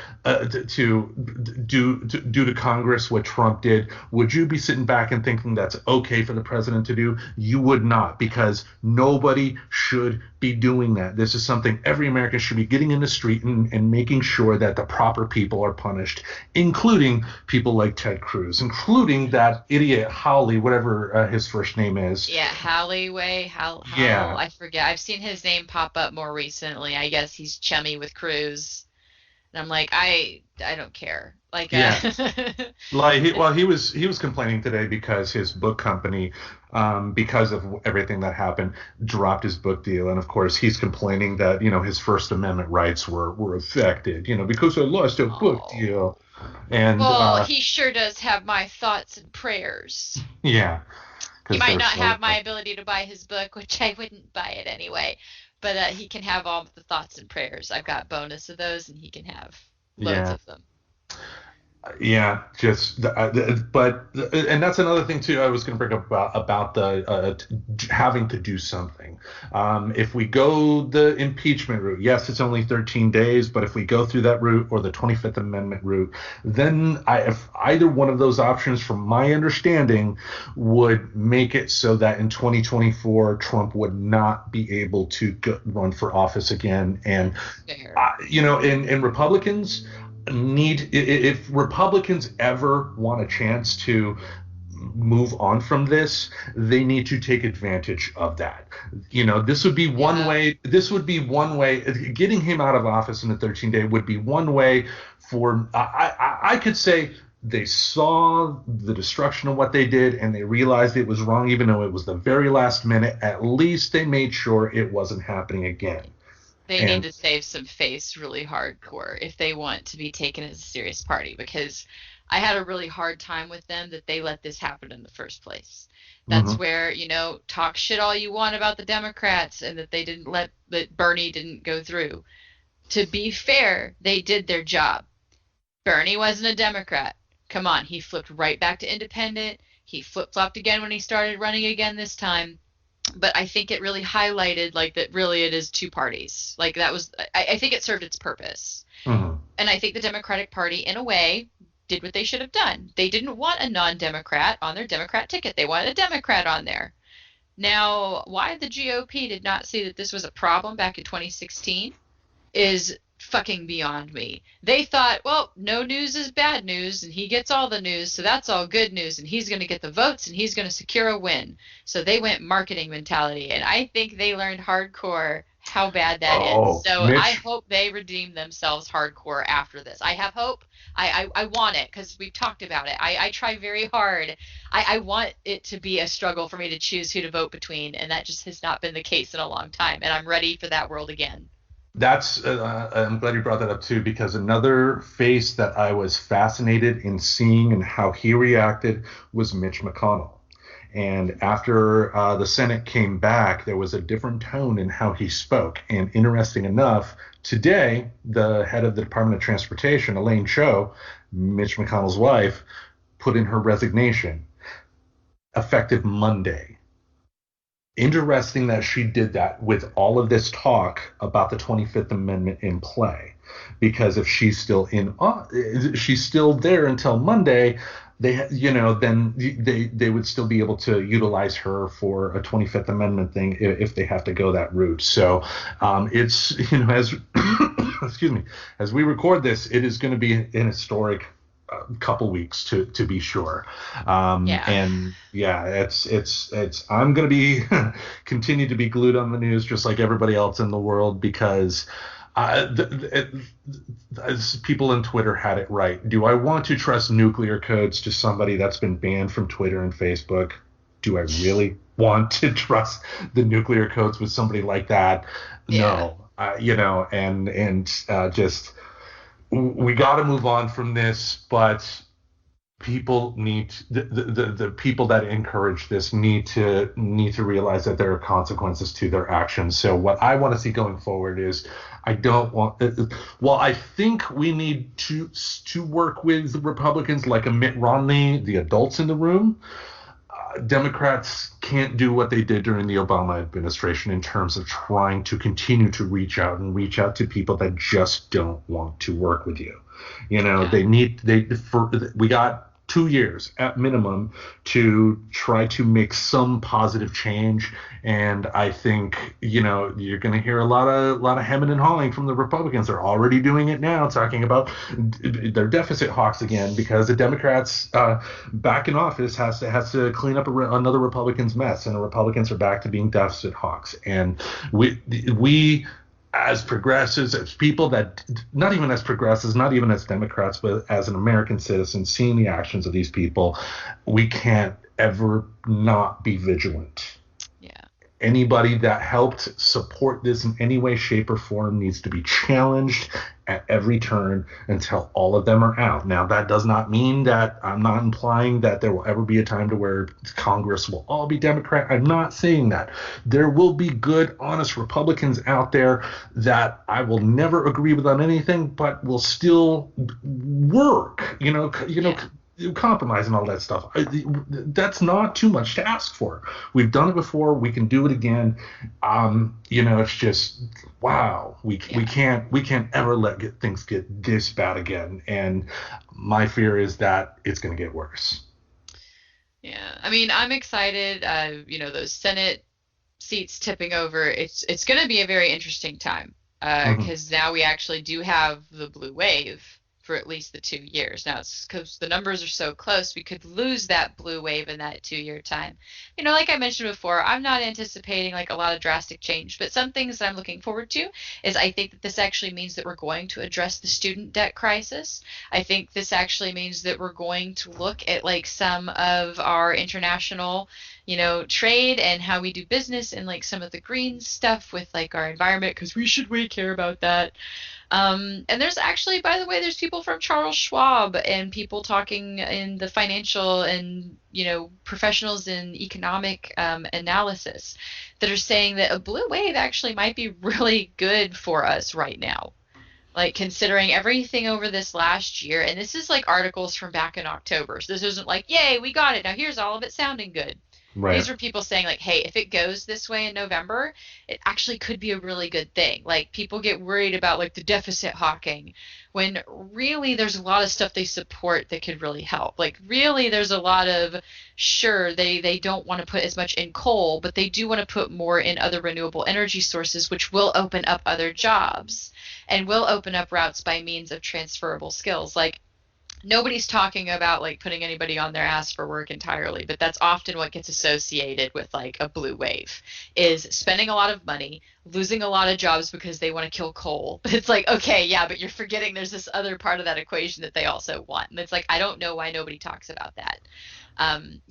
do to Congress what Trump did, would you be sitting back and thinking that's okay for the president to do? You would not, because nobody should be doing that. This is something every American should be getting in the street and making sure that the proper people are punished, including people like Ted Cruz, including that idiot Howley, whatever his first name is. Yeah, Halliway. Yeah. I forget. I've seen his name pop up more recently. I guess he's chummy with Cruz. And I'm like, I don't care. He was complaining today because his book company, because of everything that happened, dropped his book deal, and of course he's complaining that his First Amendment rights were affected, because I lost a book deal. And he sure does have my thoughts and prayers. Yeah. He might not have my ability to buy his book, which I wouldn't buy it anyway. But he can have all of the thoughts and prayers. I've got bonus of those, and he can have loads of them. Yeah, and that's another thing too. I was going to bring up about the having to do something. If we go the impeachment route, yes, it's only 13 days, but if we go through that route or the 25th Amendment route, then if either one of those options, from my understanding, would make it so that in 2024 Trump would not be able to run for office again, and and Republicans if Republicans ever want a chance to move on from this, they need to take advantage of that. This would be one way. This would be one way. Getting him out of office in the 13-day would be one way for. I could say they saw the destruction of what they did and they realized it was wrong, even though it was the very last minute. At least they made sure it wasn't happening again. They need to save some face really hardcore if they want to be taken as a serious party, because I had a really hard time with them that they let this happen in the first place. That's Hmm. where, talk shit all you want about the Democrats and that they didn't let that Bernie didn't go through. To be fair, they did their job. Bernie wasn't a Democrat. Come on, he flipped right back to independent. He flip-flopped again when he started running again this time. But I think it really highlighted like that really it is two parties. Like that was I think it served its purpose. Hmm. And I think the Democratic Party, in a way, did what they should have done. They didn't want a non-Democrat on their Democrat ticket. They wanted a Democrat on there. Now, why the GOP did not see that this was a problem back in 2016 is fucking beyond me. They thought, well, no news is bad news, and he gets all the news, so that's all good news, and he's going to get the votes, and he's going to secure a win. So they went marketing mentality, and I think they learned hardcore how bad that is. Oh, So I Mitch. hope they redeem themselves hardcore after this. I have hope. I want it because we've talked about it. I try very hard. I want it to be a struggle for me to choose who to vote between, and that just has not been the case in a long time, and I'm ready for that world again. That's I'm glad you brought that up too, because another face that I was fascinated in seeing and how he reacted was Mitch McConnell. And after the Senate came back, there was a different tone in how he spoke. And interesting enough, today, the head of the Department of Transportation, Elaine Chao, Mitch McConnell's wife, put in her resignation effective Monday. Interesting that she did that with all of this talk about the 25th Amendment in play, because if she's still there until Monday, then they would still be able to utilize her for a 25th Amendment thing if they have to go that route. So it's as excuse me, as we record this, it is going to be an historic couple weeks to be sure. Yeah. And yeah, it's I'm gonna be continue to be glued on the news just like everybody else in the world, because as people on Twitter had it right. Do I want to trust nuclear codes to somebody that's been banned from Twitter and Facebook? Do I really want to trust the nuclear codes with somebody like that? Yeah. No. And just we got to move on from this, but people need the people that encourage this need to realize that there are consequences to their actions. So what I want to see going forward is I don't want well, I think we need to work with Republicans like a Mitt Romney, the adults in the room. Democrats can't do what they did during the Obama administration in terms of trying to continue to reach out to people that just don't want to work with you. Yeah. We got 2 years at minimum to try to make some positive change. And I think, you're going to hear a lot of hemming and hawing from the Republicans. They're already doing it now, talking about their deficit hawks again, because the Democrats back in office has to clean up another Republicans mess, and the Republicans are back to being deficit hawks. And we as progressives, as people that, not even as progressives, not even as Democrats, but as an American citizen, seeing the actions of these people, we can't ever not be vigilant. Yeah. Anybody that helped support this in any way, shape, or form needs to be challenged at every turn until all of them are out. Now, that does not mean that I'm not implying that there will ever be a time to where Congress will all be Democrat. I'm not saying that. There will be good, honest Republicans out there that I will never agree with on anything, but will still work, Yeah. compromise and all that stuff. That's not too much to ask for. We've done it before. We can do it again. It's just wow. We Yeah. can't ever things get this bad again. And my fear is that it's going to get worse. Yeah. I mean, I'm excited. Those Senate seats tipping over. It's going to be a very interesting time. Hmm. Because now we actually do have the blue wave for at least the 2 years. Now it's because the numbers are so close, we could lose that blue wave in that 2 year time. Like I mentioned before, I'm not anticipating like a lot of drastic change, but some things that I'm looking forward to is I think that this actually means that we're going to address the student debt crisis. I think this actually means that we're going to look at like some of our international trade and how we do business and like some of the green stuff with like our environment because we should really care about that. And there's actually, by the way, there's people from Charles Schwab and people talking in the financial and, professionals in economic analysis that are saying that a blue wave actually might be really good for us right now. Like considering everything over this last year, and this is like articles from back in October. So this isn't like, yay, we got it. Now here's all of it sounding good. Right. These are people saying like, hey, if it goes this way in November, it actually could be a really good thing. Like people get worried about like the deficit hawking when really there's a lot of stuff they support that could really help. Like really there's a lot of, sure, they don't want to put as much in coal, but they do want to put more in other renewable energy sources, which will open up other jobs and will open up routes by means of transferable skills. Like nobody's talking about like putting anybody on their ass for work entirely, but that's often what gets associated with like a blue wave is spending a lot of money, losing a lot of jobs because they want to kill coal. But it's like, okay, yeah, but you're forgetting there's this other part of that equation that they also want. And it's like, I don't know why nobody talks about that.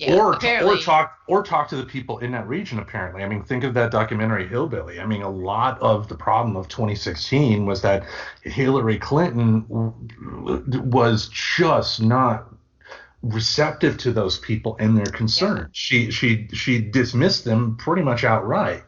Or talk to the people in that region. Apparently, I mean, think of that documentary Hillbilly. I mean, a lot of the problem of 2016 was that Hillary Clinton was just not receptive to those people and their concerns. Yeah. She dismissed them pretty much outright,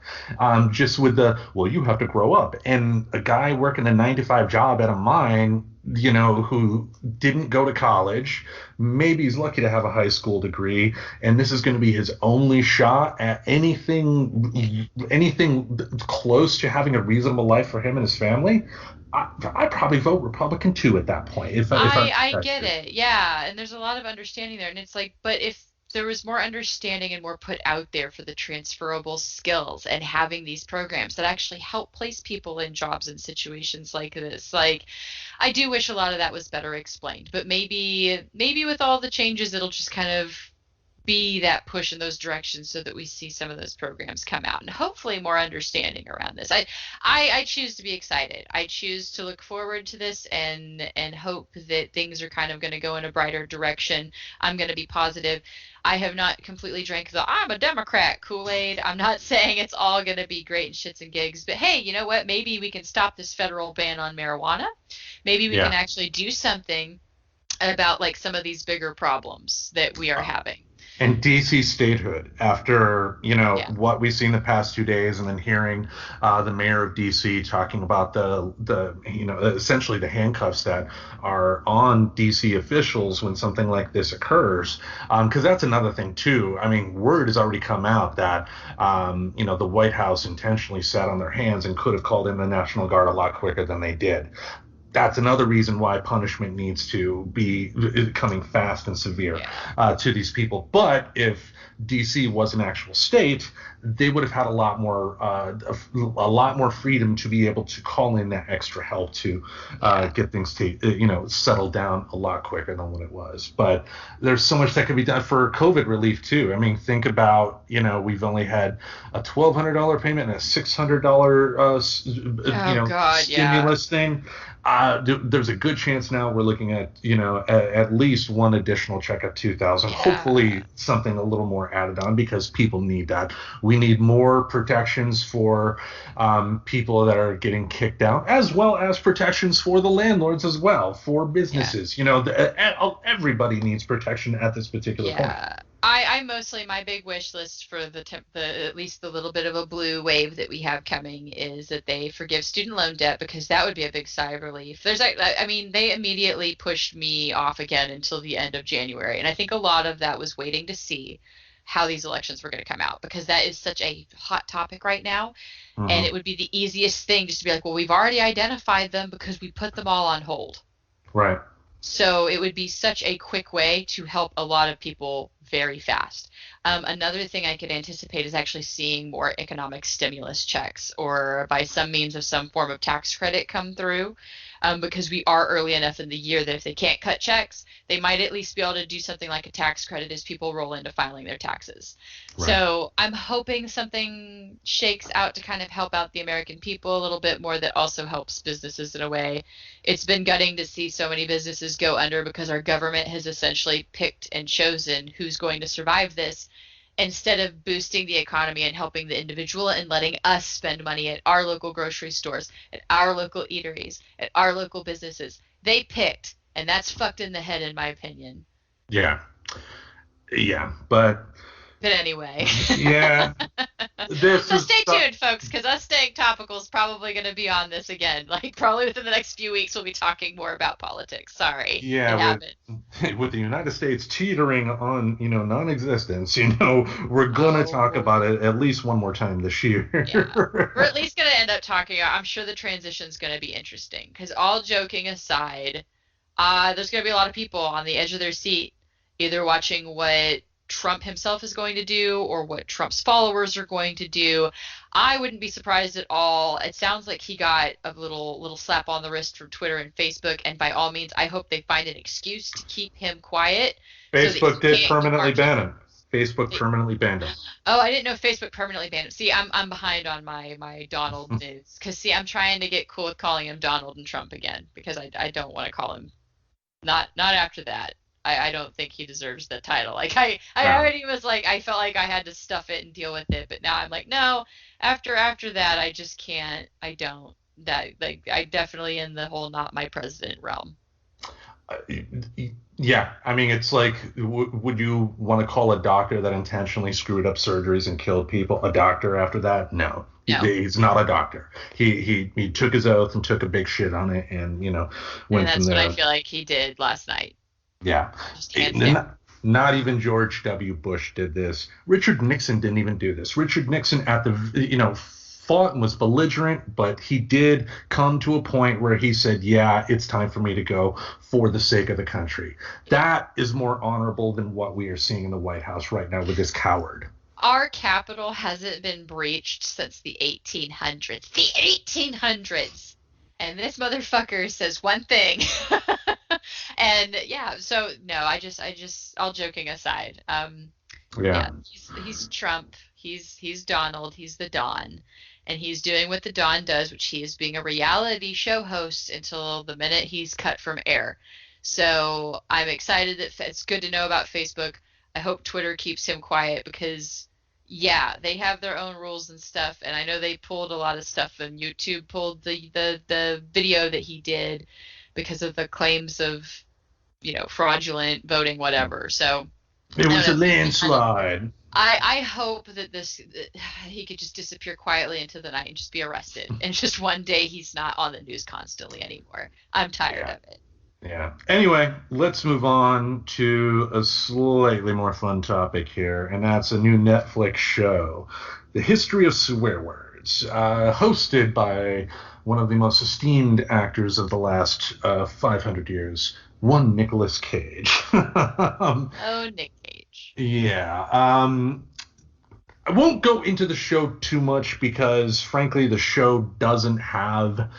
just with the, well, you have to grow up. And a guy working a 9-to-5 job at a mine, who didn't go to college, maybe he's lucky to have a high school degree, and this is going to be his only shot at anything close to having a reasonable life for him and his family. I'd probably vote Republican too at that point. I get it. Yeah. And there's a lot of understanding there. And it's like, but if there was more understanding and more put out there for the transferable skills and having these programs that actually help place people in jobs in situations like this, like I do wish a lot of that was better explained, but maybe with all the changes, it'll just kind of be that push in those directions so that we see some of those programs come out and hopefully more understanding around this. I choose to be excited. I choose to look forward to this and hope that things are kind of going to go in a brighter direction. I'm going to be positive. I have not completely drank the I'm a Democrat Kool-Aid. I'm not saying it's all going to be great and shits and gigs, but hey, you know what? Maybe we can stop this federal ban on marijuana. Maybe we can actually do something about like some of these bigger problems that we are having. And DC statehood, after what we've seen the past 2 days, and then hearing the mayor of DC talking about the essentially the handcuffs that are on DC officials when something like this occurs, because that's another thing too. I mean, word has already come out that the White House intentionally sat on their hands and could have called in the National Guard a lot quicker than they did. That's another reason why punishment needs to be coming fast and severe to these people. But if DC was an actual state, they would have had a lot more freedom to be able to call in that extra help to get things settled down a lot quicker than what it was. But there's so much that could be done for COVID relief too. I mean, think about we've only had a $1,200 payment and a $600 stimulus thing. There's a good chance now we're looking at at least one additional check at 2,000. Hopefully something a little more added on, because people need that. We need more protections for people that are getting kicked out, as well as protections for the landlords as well, for businesses. Everybody needs protection at this particular point. I mostly, my big wish list for the at least the little bit of a blue wave that we have coming is that they forgive student loan debt, because that would be a big sigh of relief. They immediately pushed me off again until the end of January, and I think a lot of that was waiting to see how these elections were going to come out, because that is such a hot topic right now. Mm-hmm. And it would be the easiest thing just to be like, well, we've already identified them because we put them all on hold. Right. So it would be such a quick way to help a lot of people very fast. Another thing I could anticipate is actually seeing more economic stimulus checks, or by some means of some form of tax credit come through, because we are early enough in the year that if they can't cut checks, they might at least be able to do something like a tax credit as people roll into filing their taxes. Right. So I'm hoping something shakes out to kind of help out the American people a little bit more, that also helps businesses in a way. It's been gutting to see so many businesses go under, because our government has essentially picked and chosen who's going to survive this, instead of boosting the economy and helping the individual and letting us spend money at our local grocery stores, at our local eateries, at our local businesses. They picked, and that's fucked in the head, in my opinion. Yeah. Yeah. But But anyway. yeah, this So is stay tuned, folks, because us staying topical is probably going to be on this again. Like, probably within the next few weeks, we'll be talking more about politics. Sorry, it yeah, happened. with the United States teetering on, non-existence, we're gonna talk Oh, about it at least one more time this yeah. We're year. at least going to end up talking. I'm sure the transition's going to be interesting, because all joking aside, there's going to be a lot of people on the edge of their seat, either watching what Trump himself is going to do or what Trump's followers are going to do. I wouldn't be surprised at all. It sounds like he got a little slap on the wrist from Twitter and Facebook, and by all means, I hope they find an excuse to keep him quiet so that Facebook he did can't keep permanently marching. ban him. Facebook permanently banned him. Oh, I didn't know Facebook permanently banned him. See, I'm behind on my Donald news because see, I'm trying to get cool with calling him Donald and Trump again because I don't want to call him not after that. I don't think he deserves the title. Like I No. already was like I felt like I had to stuff it and deal with it, but now I'm like no. After that, I just can't. I don't. That like I definitely in the whole not my president realm. Uh, Yeah, I mean, it's like, would you want to call a doctor that intentionally screwed up surgeries and killed people a doctor after that? No, No, he's not a doctor. He took his oath and took a big shit on it, and and went from that's what I there. feel like he did last night. Yeah, Just hands down. not even George W. Bush did this. Richard Nixon didn't even do this. Richard Nixon at the fought and was belligerent, but he did come to a point where he said, "Yeah, it's time for me to go for the sake of the country." That is more honorable than what we are seeing in the White House right now with this coward. Our capital hasn't been breached since the 1800s. The 1800s. And this motherfucker says one thing. And yeah, so no, all joking aside. Yeah. Yeah, he's Trump. He's Donald. He's the Don. And he's doing what the Don does, which he is being a reality show host until the minute he's cut from air. So I'm excited that it's good to know about Facebook. I hope Twitter keeps him quiet because yeah, they have their own rules and stuff, and I know they pulled a lot of stuff, and YouTube pulled the video that he did because of the claims of fraudulent voting, whatever. So It I don't was a know. landslide. I hope that he could just disappear quietly into the night and just be arrested, and just one day he's not on the news constantly anymore. I'm tired Yeah. of it. Yeah. Anyway, let's move on to a slightly more fun topic here, and that's a new Netflix show, The History of Swear Words, hosted by one of the most esteemed actors of the last 500 years, one Nicolas Cage. Oh, Nick Cage. Yeah. I won't go into the show too much because, frankly, the show doesn't have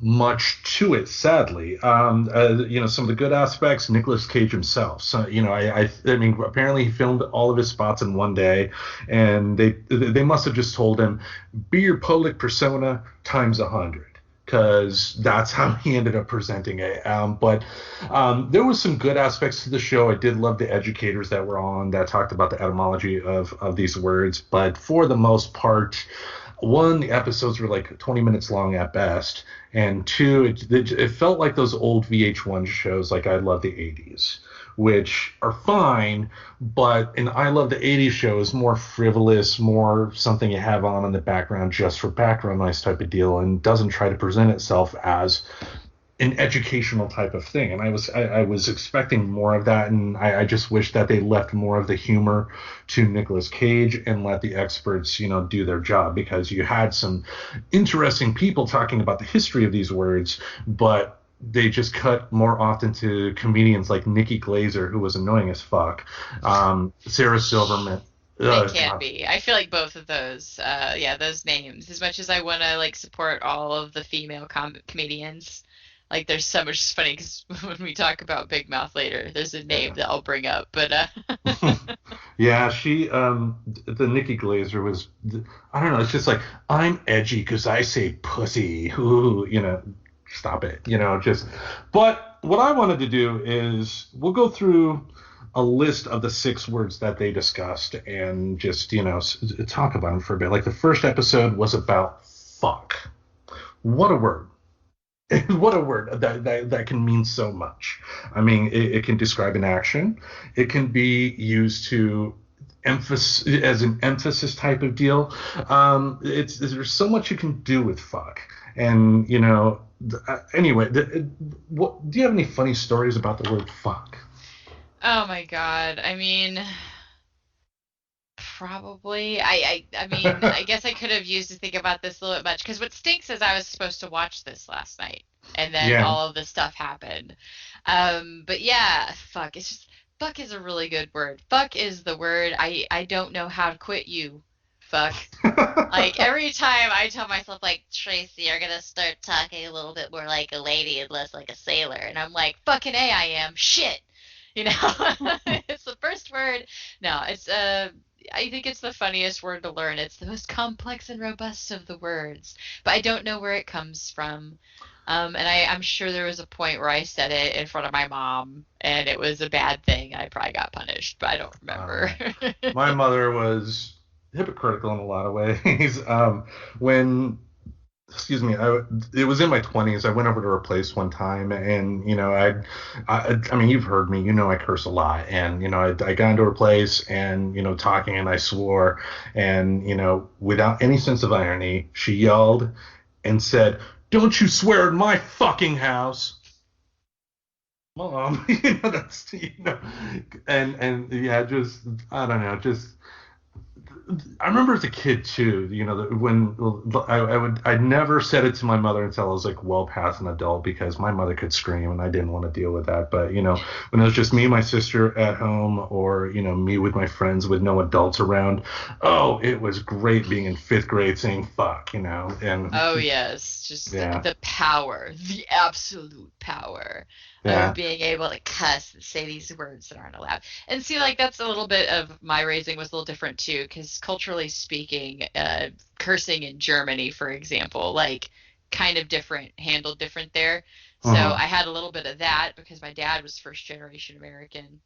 much to it. Sadly, some of the good aspects, Nicolas Cage himself. So, I mean, apparently he filmed all of his spots in one day, and they must have just told him, be your public persona times 100. Because that's how he ended up presenting it. But there was some good aspects to the show. I did love the educators that were on that talked about the etymology of these words. But for the most part, one, the episodes were like 20 minutes long at best. And two, it felt like those old VH1 shows like I Love the 80s, which are fine, but an I Love the 80s show is more frivolous, more something you have on in the background just for background noise type of deal, and doesn't try to present itself as an educational type of thing. And I was expecting more of that, and I just wish that they left more of the humor to Nicolas Cage and let the experts, do their job, because you had some interesting people talking about the history of these words, but they just cut more often to comedians like Nikki Glazer, who was annoying as fuck, Sarah Silverman. They can be. I feel like both of those, those names. As much as I want to like support all of the female comedians, like there's so much. It's funny because when we talk about Big Mouth later, there's a name that I'll bring up. But yeah, the Nikki Glazer was, I don't know. It's just like, I'm edgy because I say pussy. Ooh, stop it. But what I wanted to do is we'll go through a list of the 6 words that they discussed and just, talk about them for a bit. Like the first episode was about fuck. What a word. What a word that can mean so much. I mean, it can describe an action. It can be used to emphasis as an emphasis type of deal. There's so much you can do with fuck. And anyway, what do you have any funny stories about the word fuck? Oh my God. I mean, probably. I mean, I guess I could have used to think about this a little bit much because what stinks is I was supposed to watch this last night and then Yeah. all of this stuff happened. But yeah, fuck. It's just fuck is a really good word. Fuck is the word. I don't know how to quit you. Fuck. Like every time I tell myself like Tracy, you're gonna start talking a little bit more like a lady and less like a sailor, and I'm like fucking A, I am shit. You know, it's the first word. No, it's I think it's the funniest word to learn. It's the most complex and robust of the words, but I don't know where it comes from. And I'm sure there was a point where I said it in front of my mom, and it was a bad thing. I probably got punished, but I don't remember. My mother was hypocritical in a lot of ways. When excuse me, it was in my 20s. I went over to her place one time, and I mean, you've heard me. I curse a lot, and I got into her place, and talking, and I swore, and without any sense of irony, she yelled and said, "Don't you swear in my fucking house." Mom, that's and yeah, just I don't know, just I remember as a kid too, when I never said it to my mother until I was like well past an adult because my mother could scream and I didn't want to deal with that. But when it was just me and my sister at home, or me with my friends with no adults around, oh, it was great being in 5th grade saying fuck, and Oh yes, just yeah, the power, the absolute power of yeah, being able to cuss and say these words that aren't allowed. And see, like that's a little bit of my raising was a little different too, because culturally speaking, cursing in Germany, for example, like kind of different, handled different there. So uh-huh. I had a little bit of that because my dad was first generation American.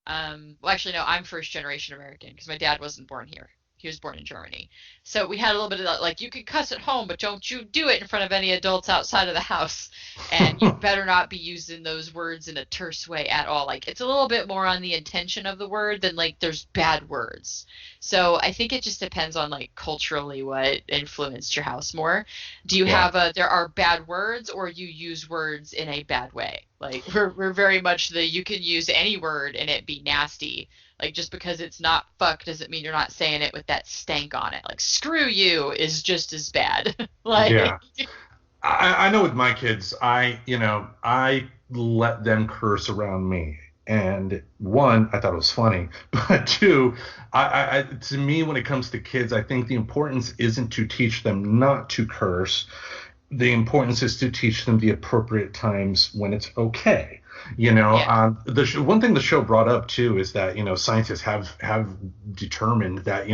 Well, actually, no, I'm first generation American because my dad wasn't born here. He was born in Germany. So we had a little bit of that, like, you can cuss at home, but don't you do it in front of any adults outside of the house. And you better not be using those words in a terse way at all. Like, it's a little bit more on the intention of the word than, like, there's bad words. So I think it just depends on, like, culturally what influenced your house more. Do you Yeah. have there are bad words, or you use words in a bad way? Like, we're very much you can use any word and it be nasty. Like, just because it's not fuck doesn't mean you're not saying it with that stank on it. Like, screw you is just as bad. Like, Yeah. I know with my kids, I let them curse around me. And one, I thought it was funny, but two, to me, when it comes to kids, I think the importance isn't to teach them not to curse. The importance is to teach them the appropriate times when it's okay. yeah, One thing the show brought up too is that scientists have determined that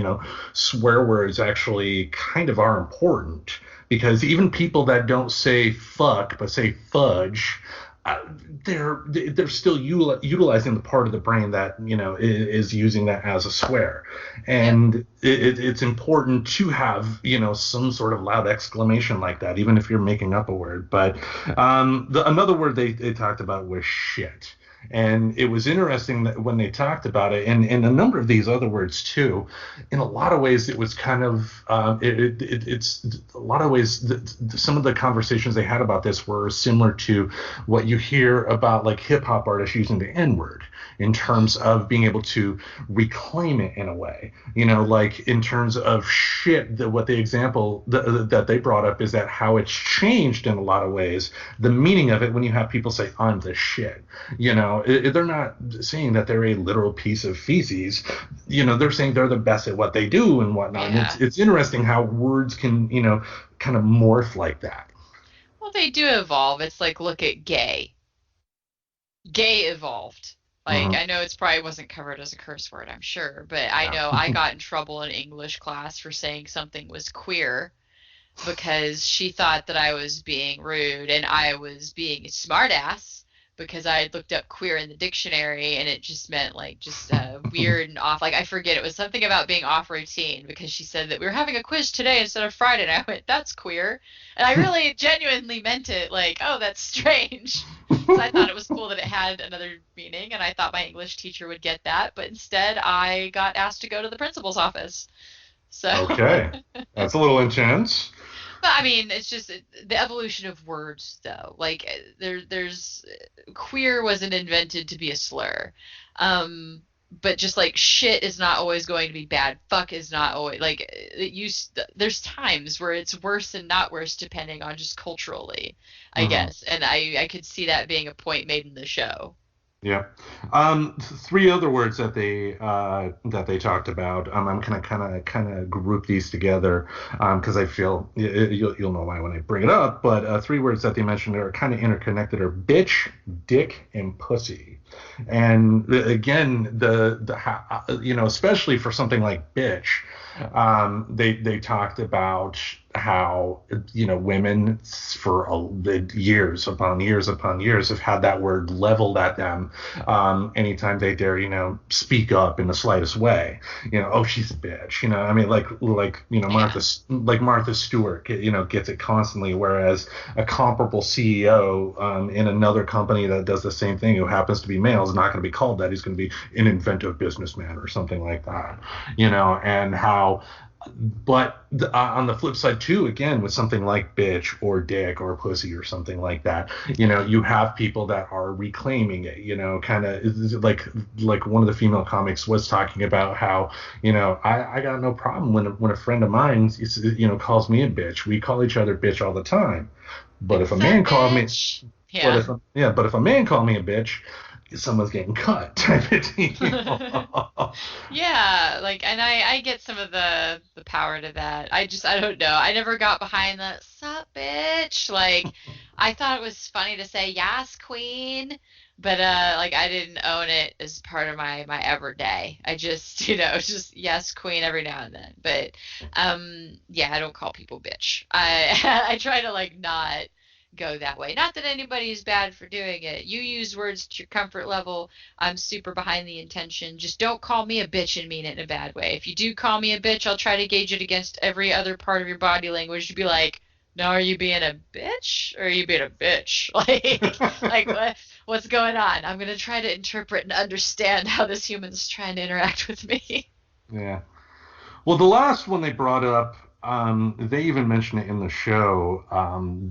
swear words actually kind of are important because even people that don't say fuck but say fudge, uh, they're still utilizing the part of the brain that is using that as a swear, yep. and it's important to have some sort of loud exclamation like that, even if you're making up a word. But another word they talked about was shit. And it was interesting that when they talked about it, and a number of these other words too, in a lot of ways, it was kind of, it's a lot of ways, some of the conversations they had about this were similar to what you hear about like hip hop artists using the N word in Mhm. terms of being able to reclaim it in a way, like in terms of shit, what the example that they brought up is that how it's changed in a lot of ways, the meaning of it when you have people say, I'm the shit. They're not saying that they're a literal piece of feces. They're saying they're the best at what they do and whatnot. And it's Yeah. it's interesting how words can, kind of morph like that. Well, they do evolve. It's like, look at gay. Gay evolved. Like, Hmm. I know it's probably wasn't covered as a curse word, I'm sure, but I Yeah. know I got in trouble in English class for saying something was queer because she thought that I was being rude and I was being a smartass because I had looked up queer in the dictionary and it just meant like just weird and off. Like I forget, it was something about being off routine because she said that we were having a quiz today instead of Friday. And I went, that's queer. And I really genuinely meant it like, oh, that's strange. So I thought it was cool that it had another meaning, and I thought my English teacher would get that, but instead I got asked to go to the principal's office. So, Okay, that's a little intense. but I mean, it's just the evolution of words, though. Like there's queer wasn't invented to be a slur. But just like shit is not always going to be bad. Fuck is not always like there's times where it's worse and not worse depending on just culturally, I guess. And I could see that being a point made in the show. Yeah. Three other words that they talked about. I'm gonna kind of group these together because I feel you'll know why when I bring it up. But three words that they mentioned are kind of interconnected are bitch, dick, and pussy. And again, especially for something like bitch, they talked about how women for years upon years upon years have had that word leveled at them anytime they dare speak up in the slightest way. Oh, she's a bitch. I mean, Martha Stewart gets it constantly, whereas a comparable CEO in another company that does the same thing who happens to be male is not going to be called that. He's going to be an inventive businessman or something like that. And how. But on the flip side too, again, with something like bitch or dick or pussy or something like that, you have people that are reclaiming it, kind of like one of the female comics was talking about how, I got no problem when a friend of mine, calls me a bitch. We call each other bitch all the time. But if a man called me, but if a man called me a bitch, someone's getting cut type of thing. Yeah, like, and I get some of the power to that. I don't know. I never got behind the sup bitch. Like, I thought it was funny to say yes queen, but like I didn't own it as part of my everyday. I just just yes queen every now and then. But yeah, I don't call people bitch. I try to like not go that way. Not that anybody's bad for doing it. You use words to your comfort level. I'm super behind the intention. Just don't call me a bitch and mean it in a bad way. If you do call me a bitch, I'll try to gauge it against every other part of your body language to be like, no, are you being a bitch or are you being a bitch? What's going on? I'm going to try to interpret and understand how this human's trying to interact with me. Yeah. Well, the last one they brought up, they even mention it in the show.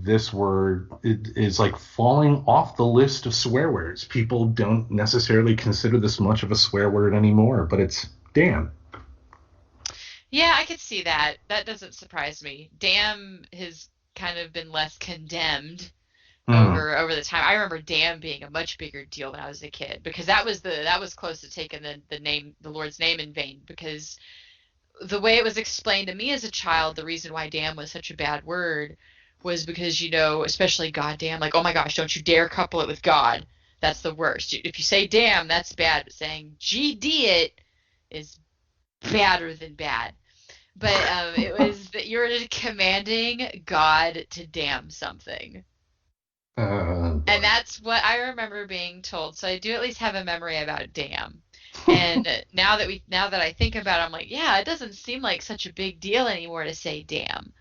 This word is like falling off the list of swear words. People don't necessarily consider this much of a swear word anymore, but it's damn. Yeah, I could see that. That doesn't surprise me. Damn has kind of been less condemned over the time. I remember damn being a much bigger deal when I was a kid because that was close to taking the Lord's name in vain, because the way it was explained to me as a child, the reason why damn was such a bad word was because, especially goddamn, like, oh my gosh, don't you dare couple it with God. That's the worst. If you say damn, that's bad. But saying GD it is badder than bad. But it was that you're commanding God to damn something. And that's what I remember being told. So I do at least have a memory about damn. And now that I think about it, I'm like, yeah, it doesn't seem like such a big deal anymore to say damn.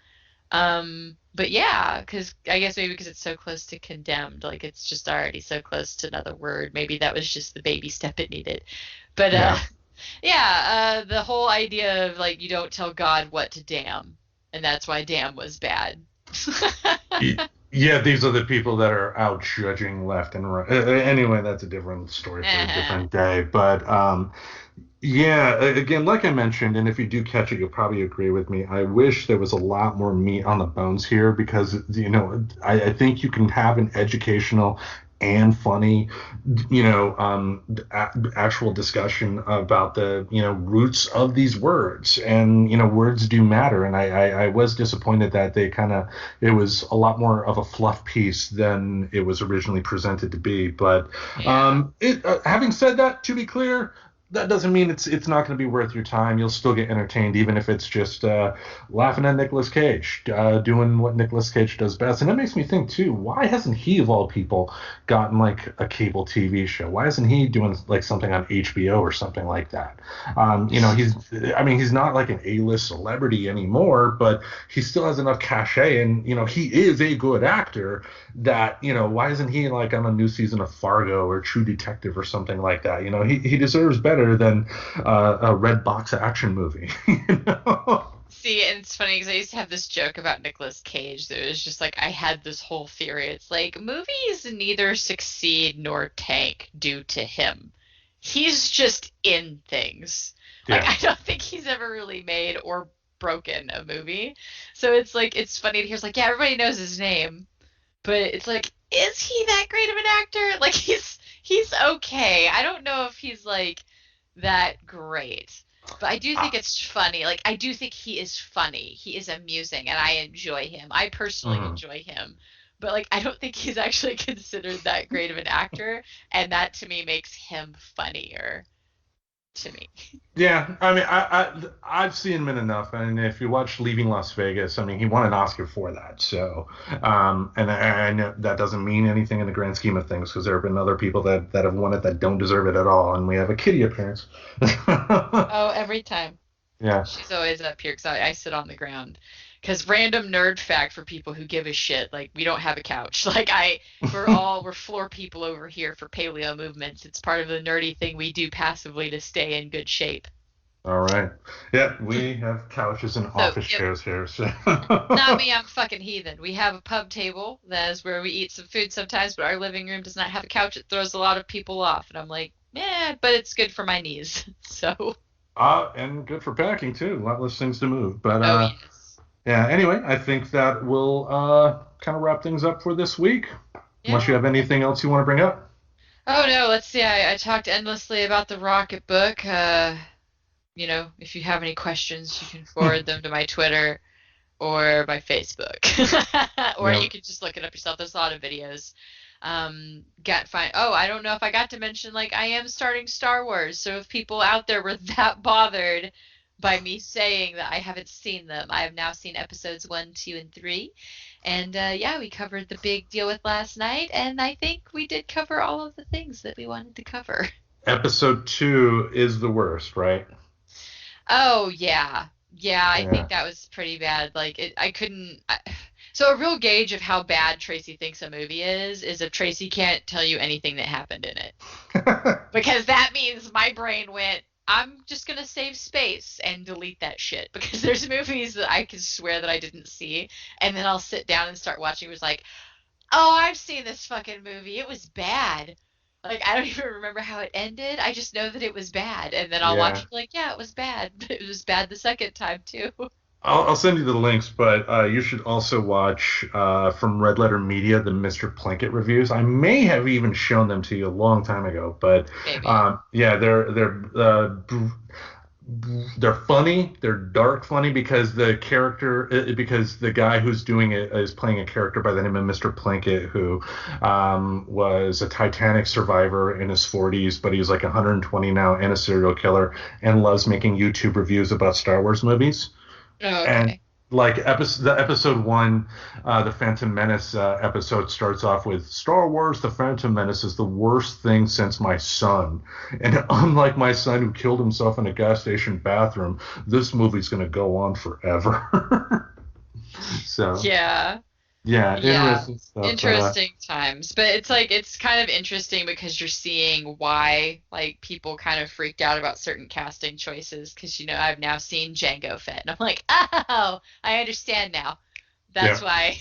But yeah, because I guess maybe because it's so close to condemned, like it's just already so close to another word. Maybe that was just the baby step it needed. But the whole idea of like you don't tell God what to damn, and that's why damn was bad. Yeah, these are the people that are out judging left and right. Anyway, that's a different story for a different day. But yeah, again, like I mentioned, and if you do catch it, you'll probably agree with me. I wish there was a lot more meat on the bones here because, I think you can have an educational and funny, actual discussion about the, roots of these words. And, words do matter. And I was disappointed that it was a lot more of a fluff piece than it was originally presented to be. But having said that, to be clear, that doesn't mean it's not going to be worth your time. You'll still get entertained, even if it's just laughing at Nicolas Cage, doing what Nicolas Cage does best. And it makes me think too, why hasn't he, of all people, gotten like a cable TV show? Why isn't he doing like something on HBO or something like that? He's not like an A-list celebrity anymore, but he still has enough cachet, and he is a good actor. That why isn't he like on a new season of Fargo or True Detective or something like that? He deserves better than a red box action movie. See, and it's funny because I used to have this joke about Nicolas Cage that it was just like I had this whole theory. It's like movies neither succeed nor tank due to him. He's just in things. Yeah. Like I don't think he's ever really made or broken a movie. So it's like it's funny to hear. It's like yeah, everybody knows his name, but it's like is he that great of an actor? Like he's okay. I don't know if he's like that great. But I do think it's funny. Like, I do think he is funny. He is amusing, and I enjoy him. I personally enjoy him. But, like, I don't think he's actually considered that great of an actor, and that, to me, makes him funnier to me. Yeah, I mean, I've seen him in enough, and if you watch Leaving Las Vegas, I mean, he won an Oscar for that. So, and I know that doesn't mean anything in the grand scheme of things, because there have been other people that have won it that don't deserve it at all, and we have a kitty appearance. Oh, every time. Yeah. She's always up here because I sit on the ground. Because random nerd fact for people who give a shit, like we don't have a couch. Like we're floor people over here for paleo movements. It's part of the nerdy thing we do passively to stay in good shape. All right. Yeah, we have couches and office chairs here. So. Not me, I'm fucking heathen. We have a pub table. That is where we eat some food sometimes, but our living room does not have a couch. It throws a lot of people off. And I'm like, but it's good for my knees. So. And good for packing too. A lot less things to move. But yes. Yeah, anyway, I think that will kind of wrap things up for this week. Yeah. Unless you have anything else you want to bring up. Oh, no, let's see. I talked endlessly about the Rocket book. If you have any questions, you can forward them to my Twitter or my Facebook. Or you can just look it up yourself. There's a lot of videos. I don't know if I got to mention, like, I am starting Star Wars. So if people out there were that bothered by me saying that I haven't seen them, I have now seen episodes 1, 2, and 3. And we covered the big deal with last night, and I think we did cover all of the things that we wanted to cover. Episode 2 is the worst, right? Oh, yeah. Yeah, I think that was pretty bad. Like, so a real gauge of how bad Tracy thinks a movie is if Tracy can't tell you anything that happened in it. Because that means my brain went, I'm just going to save space and delete that shit, because there's movies that I can swear that I didn't see, and then I'll sit down and start watching. It was like, oh, I've seen this fucking movie. It was bad. Like, I don't even remember how it ended. I just know that it was bad, and then I'll watch it like, yeah, it was bad. It was bad the second time, too. I'll send you the links, but you should also watch from Red Letter Media the Mr. Plinkett reviews. I may have even shown them to you a long time ago, but they're funny. They're dark funny because the guy who's doing it is playing a character by the name of Mr. Plinkett, who was a Titanic survivor in his 40s, but he's like 120 now and a serial killer and loves making YouTube reviews about Star Wars movies. Oh, okay. And like episode 1, the Phantom Menace episode starts off with Star Wars: The Phantom Menace is the worst thing since my son. And unlike my son who killed himself in a gas station bathroom, this movie's going to go on forever. So interesting stuff. Interesting times. But it's kind of interesting because you're seeing why like people kind of freaked out about certain casting choices, because I've now seen Jango Fett and I'm like, oh, I understand now. That's why.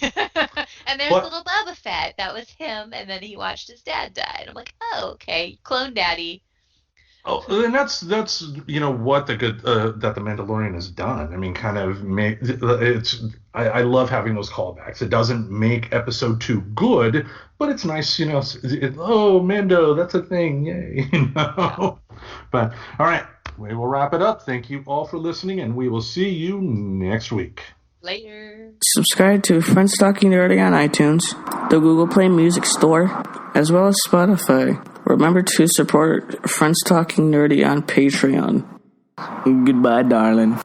And there's little Boba Fett. That was him, and then he watched his dad die. And I'm like, oh, okay, clone daddy. Oh, and that's what the good that the Mandalorian has done. I mean, I love having those callbacks. It doesn't make episode 2 good, but it's nice, Mando, that's a thing, yay, But all right, we will wrap it up. Thank you all for listening, and we will see you next week. Later. Subscribe to Friends Talking Nerdy on iTunes, the Google Play Music Store, as well as Spotify. Remember to support Friends Talking Nerdy on Patreon. Goodbye, darling.